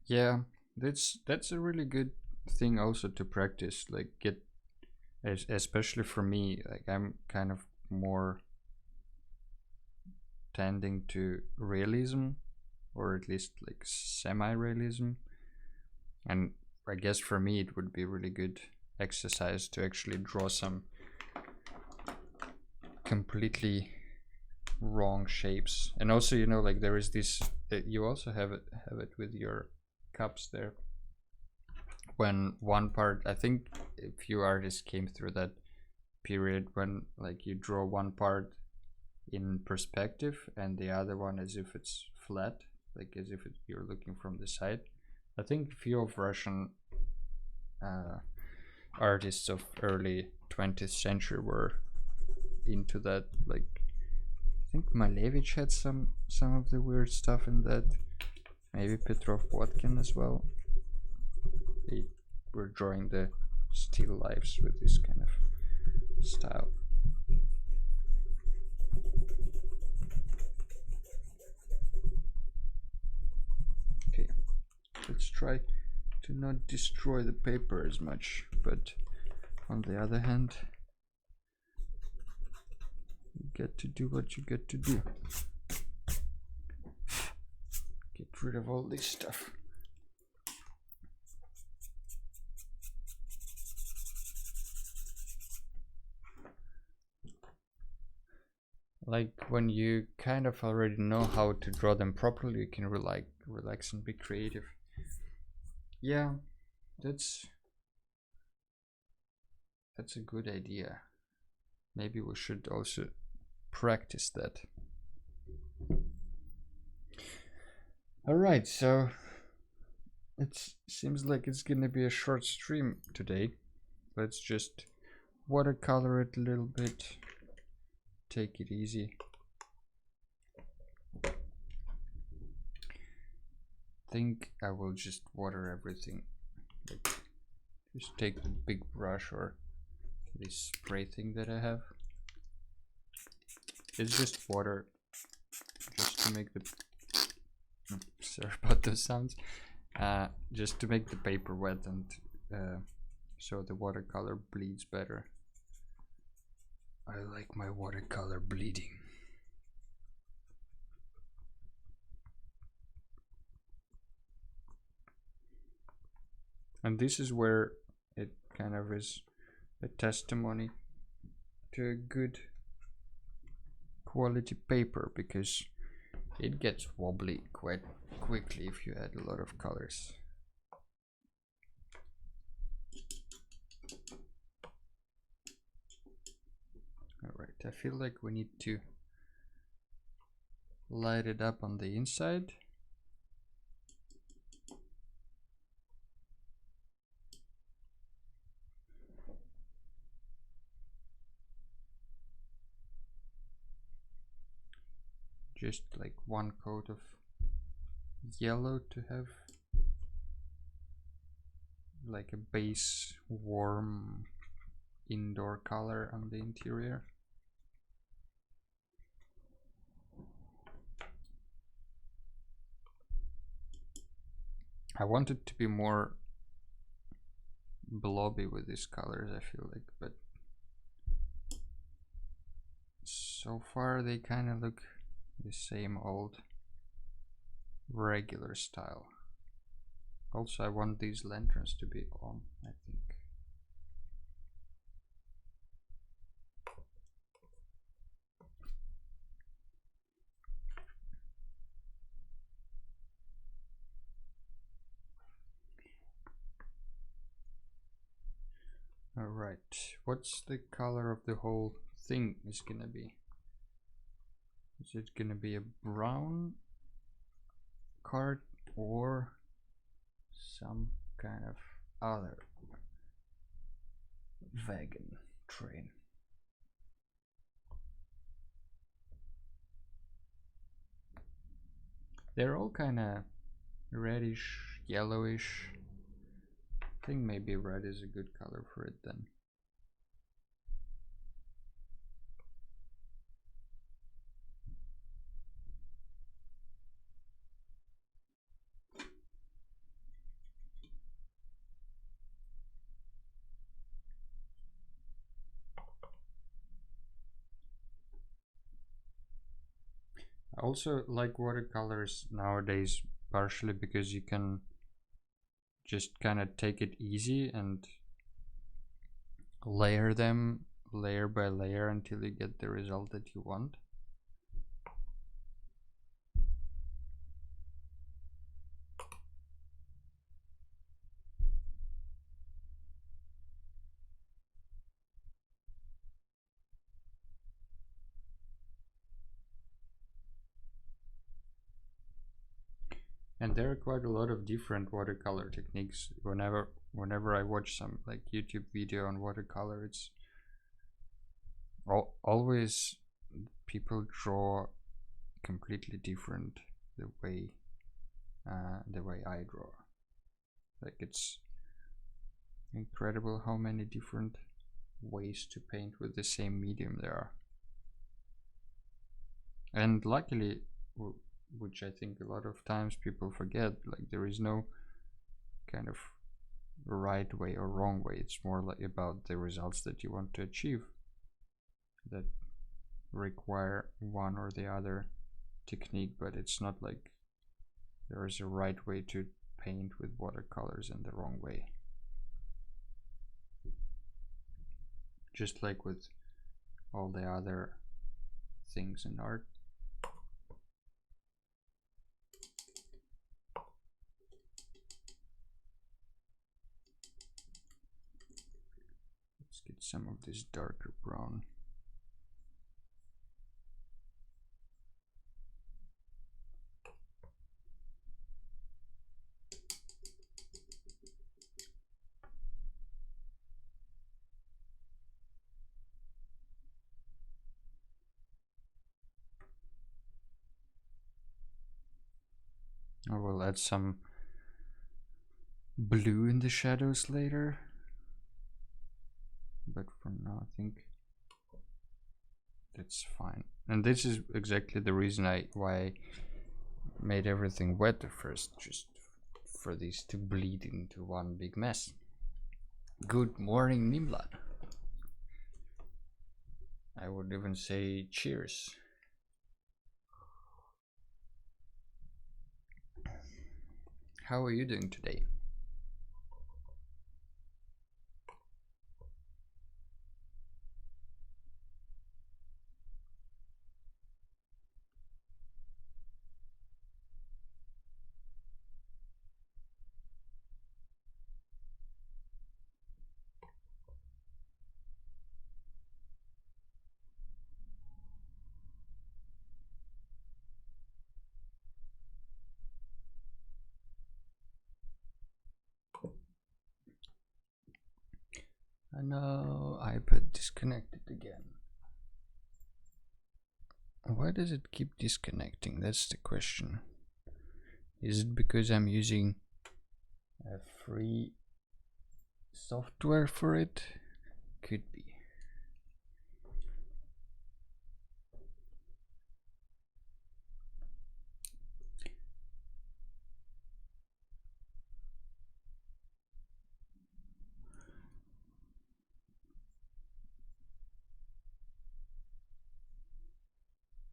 Yeah, that's a really good thing also to practice. Like get, especially for me, like I'm kind of more tending to realism, or at least like semi-realism, and I guess for me it would be really good exercise to actually draw some completely wrong shapes. And also, you know, like there is this, you also have it with your cups there, when one part, I think a few artists came through that period when like you draw one part in perspective and the other one as if it's flat, like as if you're looking from the side. I think few of Russian artists of early 20th century were into that. Like I think Malevich had some of the weird stuff in that. Maybe Petrov Watkin as well. They were drawing the still lifes with this kind of style. Okay, let's try to not destroy the paper as much, but on the other hand, you get to do what you get to do. Get rid of all this stuff. Like when you kind of already know how to draw them properly, you can relax and be creative. Yeah, that's a good idea. Maybe we should also practice that. All right, so it seems like it's gonna be a short stream today. Let's just watercolor it a little bit. Take it easy. Think I will just water everything. Like, just take the big brush or this spray thing that I have. It's just water, just to make the sorry about those sounds. Just to make the paper wet and so the watercolor bleeds better. I like my watercolor bleeding. And this is where it kind of is a testimony to a good quality paper, because it gets wobbly quite quickly if you add a lot of colors. Alright, I feel like we need to light it up on the inside. Just like one coat of yellow to have like a base warm indoor color on the interior. I want it to be more blobby with these colors, I feel like, but so far they kind of look the same old regular style. Also, I want these lanterns to be on, I think. Alright, what's the color of the whole thing is gonna be? Is it gonna be a brown card or some kind of other wagon train? They're all kind of reddish, yellowish. I think maybe red is a good color for it then. also like watercolors nowadays, partially because you can just kind of take it easy and layer them layer by layer until you get the result that you want. And there are quite a lot of different watercolor techniques. Whenever I watch some like YouTube video on watercolor, it's always people draw completely different the way I draw. Like, it's incredible how many different ways to paint with the same medium there are. And luckily, which I think a lot of times people forget, like there is no kind of right way or wrong way. It's more like about the results that you want to achieve that require one or the other technique, but it's not like there is a right way to paint with watercolors and the wrong way. Just like with all the other things in art. Let's get some of this darker brown. I will add some blue in the shadows later, but for now I think that's fine. And this is exactly the reason why I made everything wet first, just for these to bleed into one big mess. Good morning, Nimlan. I would even say cheers. How are you doing today? I know, iPad disconnected again. Why does it keep disconnecting? That's the question. Is it because I'm using a free software for it? Could be.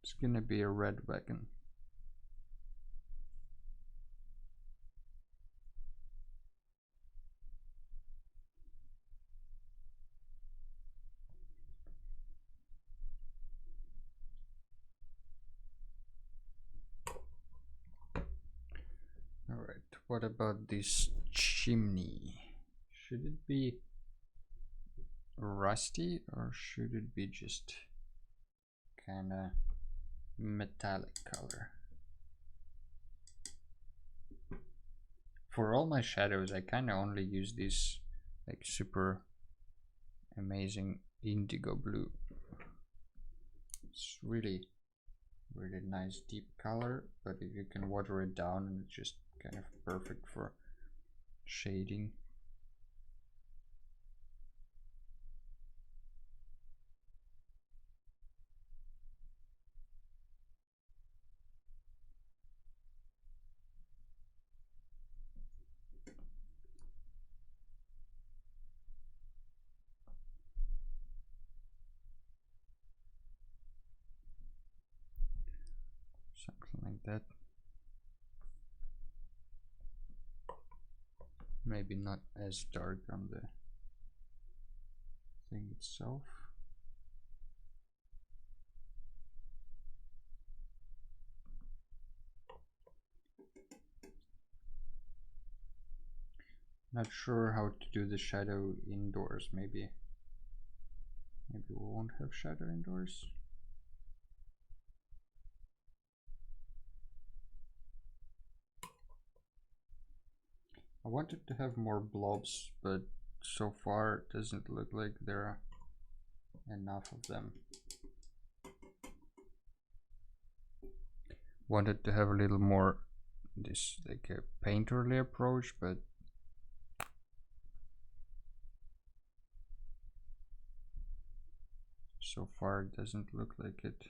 It's gonna be a red wagon. Alright, what about this chimney? Should it be rusty or should it be just kinda metallic color? For all my shadows, I kinda only use this like super amazing indigo blue. It's really nice deep color, but if you can water it down, it's just kind of perfect for shading. So like that. Maybe not as dark on the thing itself. Not sure how to do the shadow indoors. Maybe we won't have shadow indoors. I wanted to have more blobs, but so far it doesn't look like there are enough of them. Wanted to have a little more this like a painterly approach, but so far it doesn't look like it.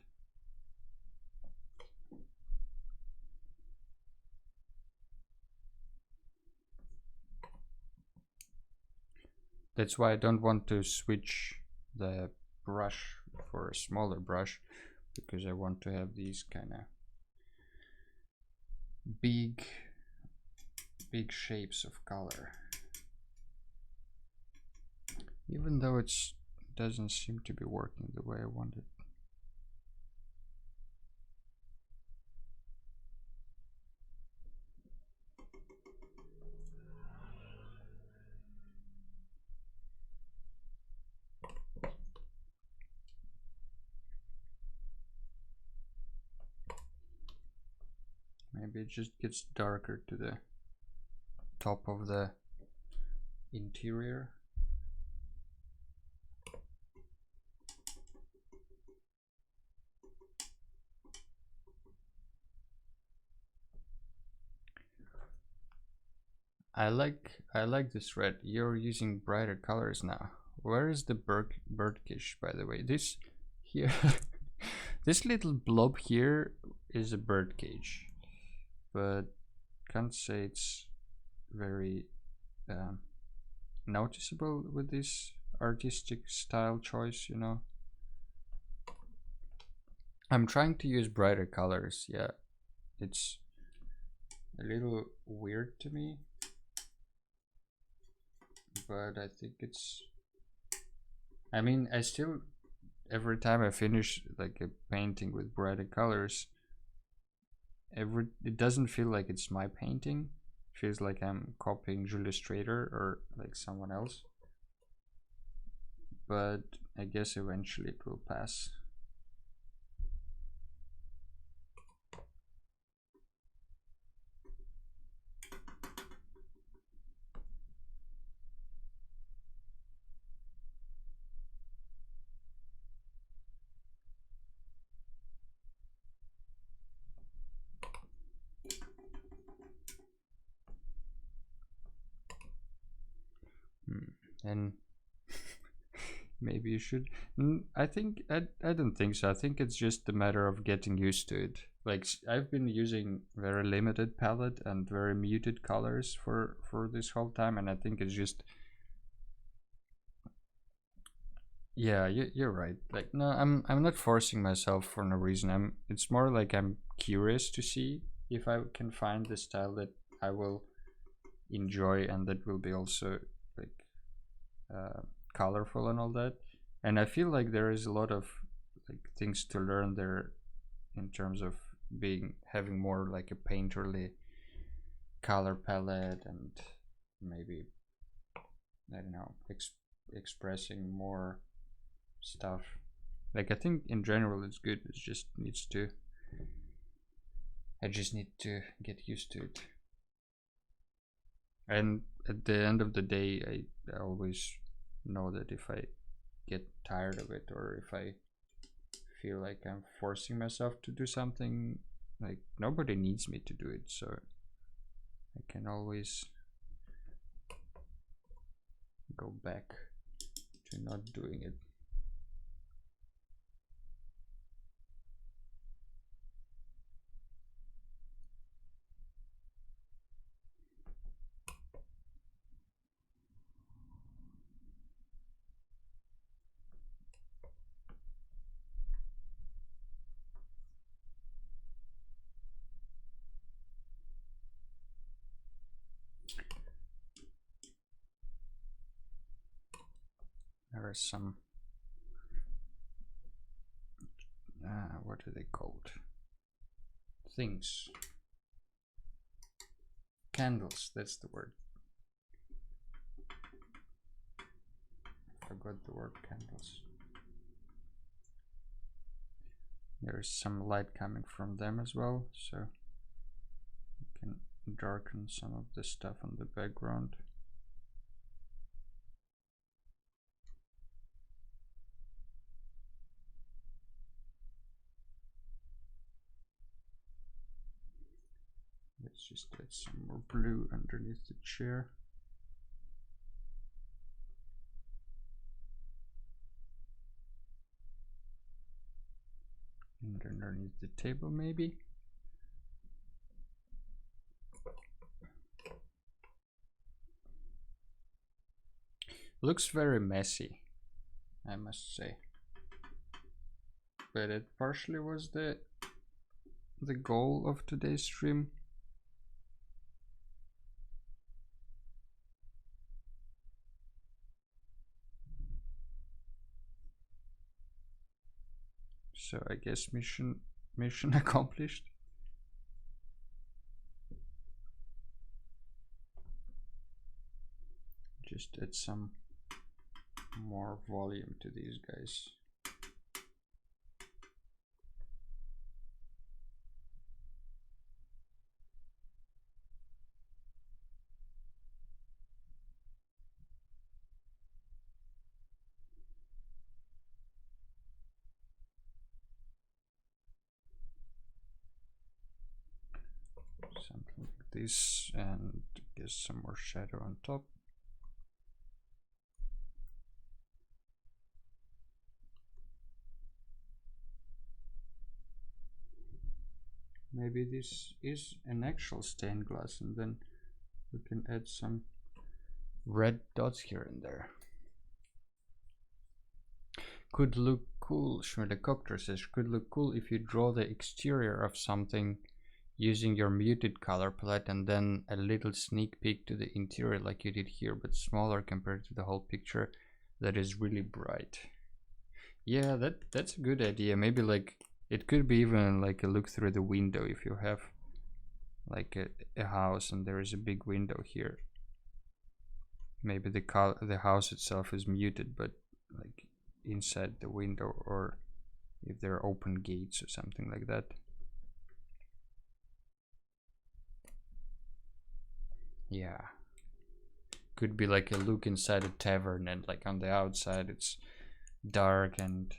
That's why I don't want to switch the brush for a smaller brush, because I want to have these kind of big shapes of color, even though it doesn't seem to be working the way I wanted. Maybe it just gets darker to the top of the interior. I like this red. You're using brighter colors now. Where is the birdfish, by the way? This here, this little blob here is a bird cage, but can't say it's very noticeable with this artistic style choice, you know. I'm trying to use brighter colors. Yeah, it's a little weird to me, but I think it's, I mean, I still, every time I finish like a painting with brighter colors, it doesn't feel like it's my painting. It feels like I'm copying Julius Strader or like someone else, but I guess eventually it will pass. And maybe you should. I think I don't think so. I think it's just a matter of getting used to it. Like I've been using very limited palette and very muted colors for this whole time, and I think it's just, yeah, you're right. Like no, I'm not forcing myself for no reason. It's more like I'm curious to see if I can find the style that I will enjoy and that will be also like colorful and all that. And I feel like there is a lot of like things to learn there in terms of having more like a painterly color palette, and maybe, I don't know, expressing more stuff. Like I think in general it's good. It just needs to, I just need to get used to it. And at the end of the day, I always know that if I get tired of it, or if I feel like I'm forcing myself to do something, like nobody needs me to do it, so I can always go back to not doing it. There is some what are they called? Things. Candles, that's the word. I forgot the word candles. There is some light coming from them as well, so you can darken some of the stuff on the background. Let's just add some more blue underneath the chair. And underneath the table maybe. Looks very messy, I must say. But it partially was the goal of today's stream. So I guess mission accomplished. Just add some more volume to these guys. Something like this, and I guess some more shadow on top. Maybe this is an actual stained glass, and then we can add some red dots here and there. Could look cool, Schmidekopter says, could look cool if you draw the exterior of something using your muted color palette and then a little sneak peek to the interior like you did here, but smaller compared to the whole picture that is really bright. Yeah, that's a good idea. Maybe like it could be even like a look through the window if you have like a house and there is a big window here. Maybe the house itself is muted, but like inside the window, or if there are open gates or something like that. Yeah, could be like a look inside a tavern, and like on the outside it's dark and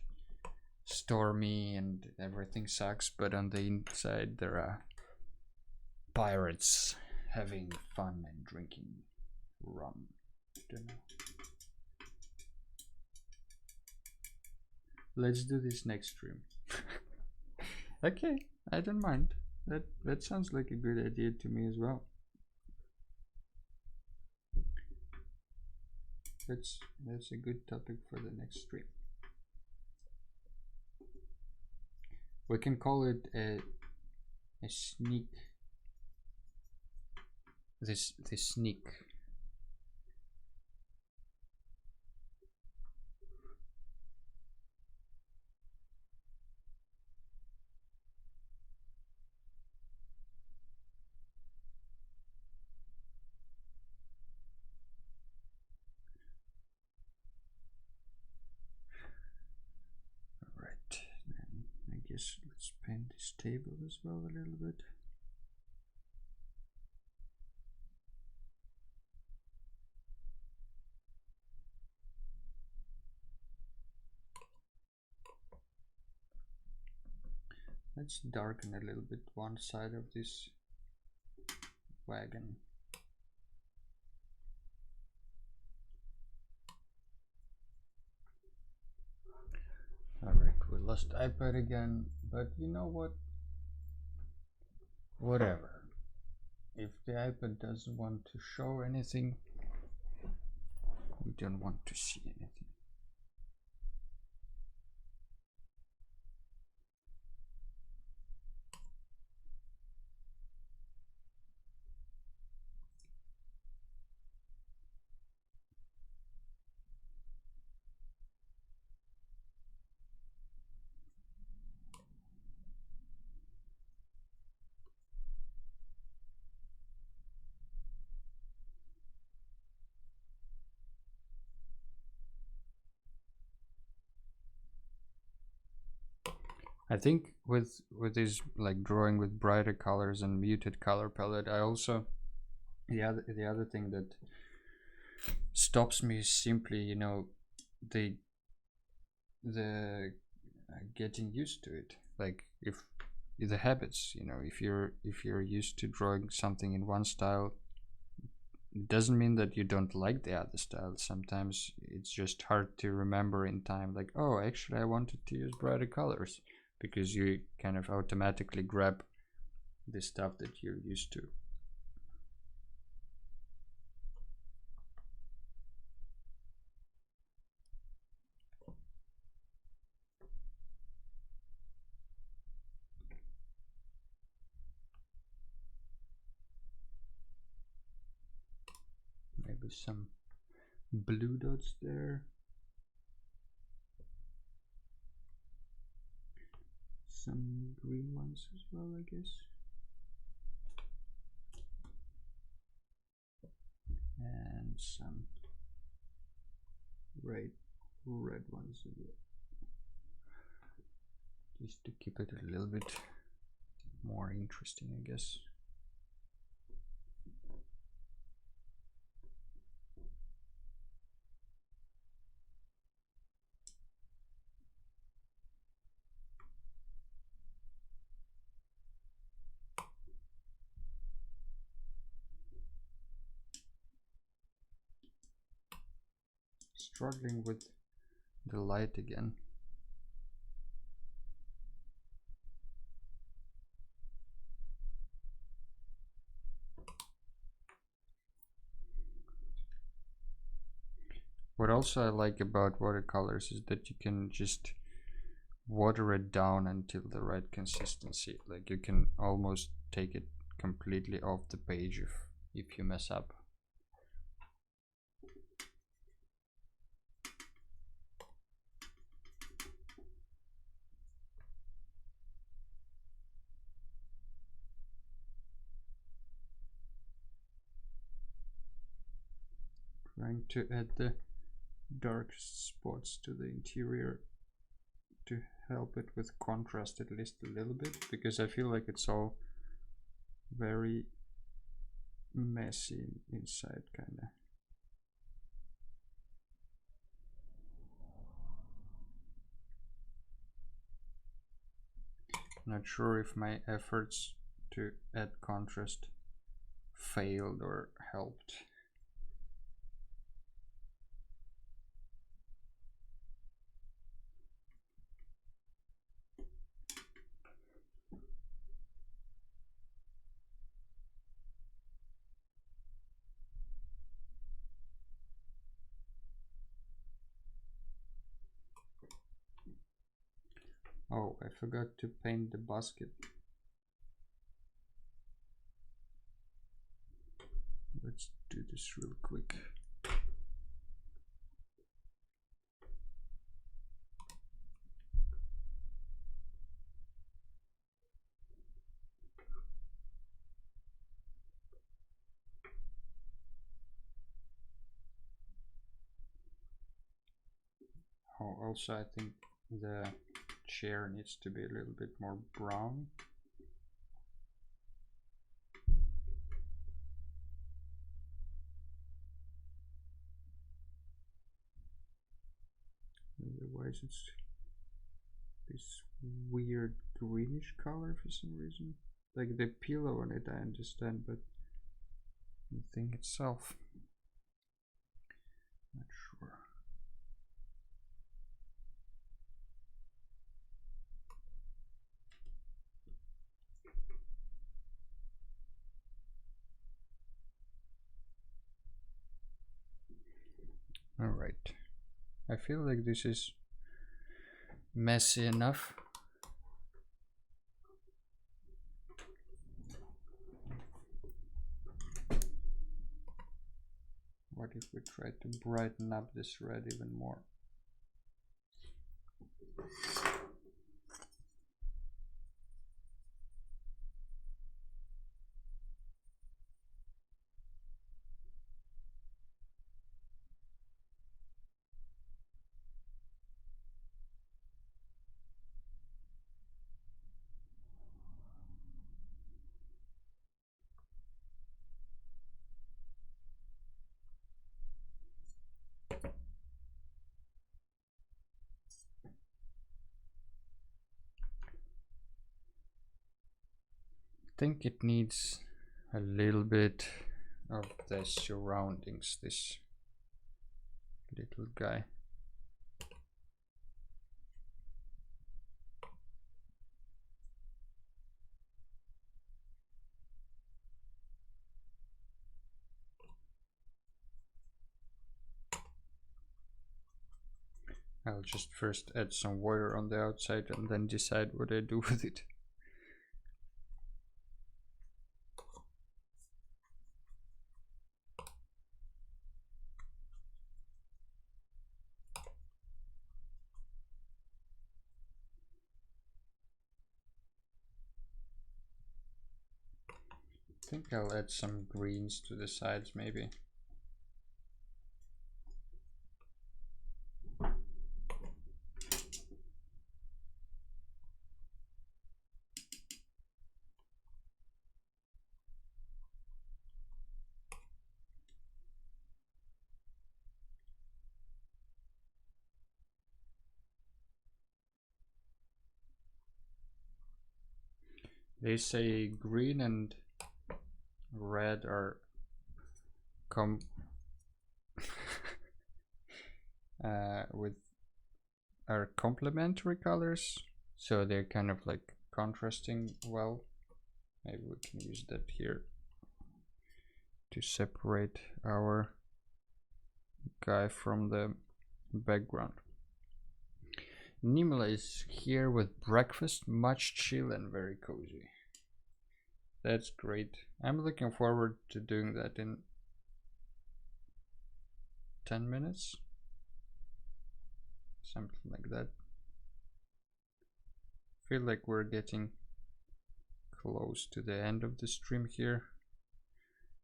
stormy and everything sucks, but on the inside there are pirates having fun and drinking rum. Don't know. Let's do this next stream. Okay, I don't mind. That sounds like a good idea to me as well. That's a good topic for the next stream. We can call it a sneak. The sneak. Alright, then I guess let's paint this table as well a little bit. Let's darken a little bit one side of this wagon. Alright, we lost iPad again, but you know what? Whatever. If the iPad doesn't want to show anything, we don't want to see anything. I think with this like drawing with brighter colors and muted color palette, I also the other thing that stops me is simply, you know, the getting used to it. Like if the habits, you know, if you're used to drawing something in one style, it doesn't mean that you don't like the other style. Sometimes it's just hard to remember in time, like, oh, actually I wanted to use brighter colors, because you kind of automatically grab the stuff that you're used to. Maybe some blue dots there. Some green ones as well, I guess. And some red ones as well. Just to keep it a little bit more interesting, I guess. Struggling with the light again. What also I like about watercolors is that you can just water it down until the right consistency. Like you can almost take it completely off the page if you mess up. Trying to add the dark spots to the interior to help it with contrast at least a little bit, because I feel like it's all very messy inside, kinda. Not sure if my efforts to add contrast failed or helped. Oh, I forgot to paint the basket. Let's do this real quick. Oh, also I think the chair needs to be a little bit more brown. Otherwise it's this weird greenish color for some reason. Like the pillow on it I understand, but the thing itself, not sure. Alright, I feel like this is messy enough. What if we try to brighten up this red even more? think it needs a little bit of the surroundings, this little guy. I'll just first add some water on the outside and then decide what I do with it. I think I'll add some greens to the sides maybe. They say green and red are are complementary colors, so they're kind of like contrasting well. Maybe we can use that here to separate our guy from the background. Nimla is here with breakfast, much chill and very cozy. That's great. I'm looking forward to doing that in 10 minutes. Something like that. Feel like we're getting close to the end of the stream here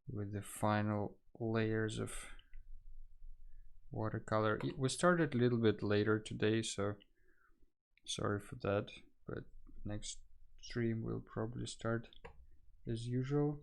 with the final layers of watercolor. We started a little bit later today, so sorry for that, but next stream will probably start as usual.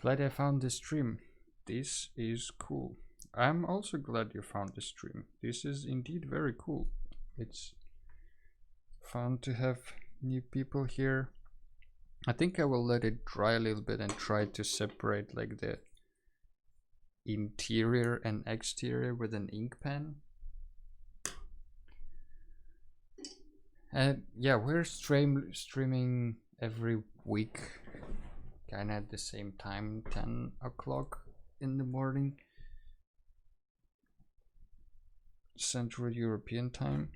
Glad I found this stream. This is cool. I'm also glad you found this stream. This is indeed very cool. It's fun to have new people here. I think I will let it dry a little bit and try to separate like the interior and exterior with an ink pen. And yeah, we're streaming every week, kind of at the same time, 10 o'clock in the morning, Central European time.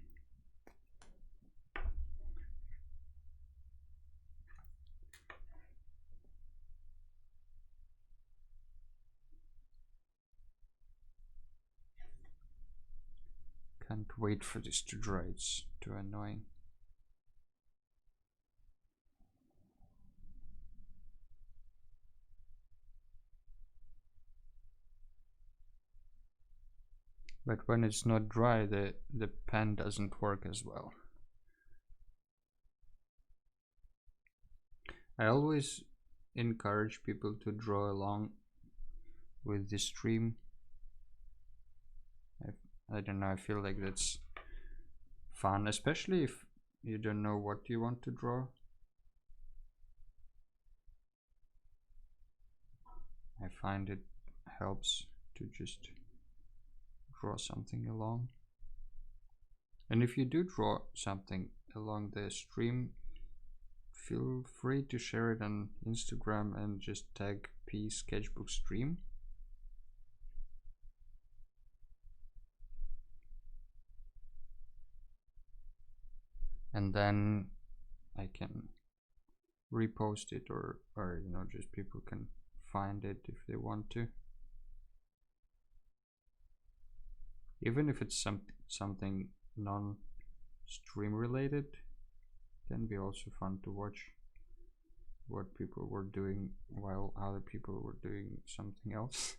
Can't wait for this to dry, it's too annoying. But when it's not dry, the pen doesn't work as well. I always encourage people to draw along with the stream. I don't know, I feel like that's fun, especially if you don't know what you want to draw. I find it helps to just draw something along. And if you do draw something along the stream, feel free to share it on Instagram and just tag P Sketchbook Stream. And then I can repost it, or you know, just people can find it if they want to. Even if it's something non-stream related, can be also fun to watch what people were doing while other people were doing something else.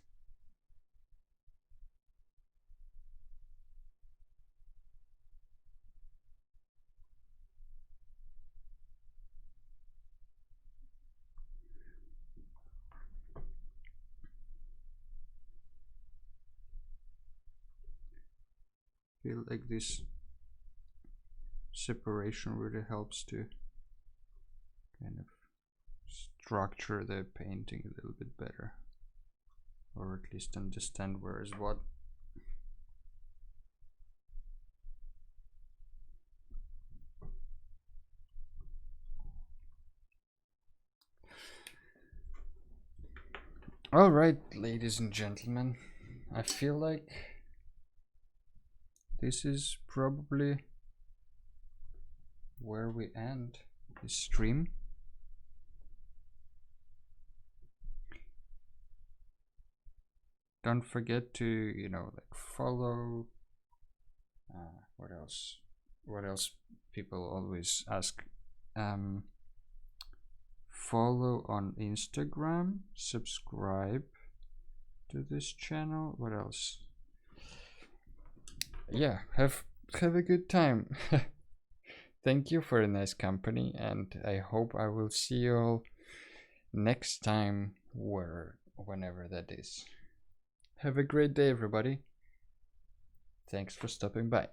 feel like this separation really helps to kind of structure the painting a little bit better, or at least understand where is what. All right, ladies and gentlemen, I feel like this is probably where we end this stream. Don't forget to, you know, like follow. What else? What else? People always ask. Follow on Instagram. Subscribe to this channel. What else? Yeah, have a good time. Thank you for a nice company, and I hope I will see you all next time, whenever that is. Have a great day, everybody. Thanks for stopping by.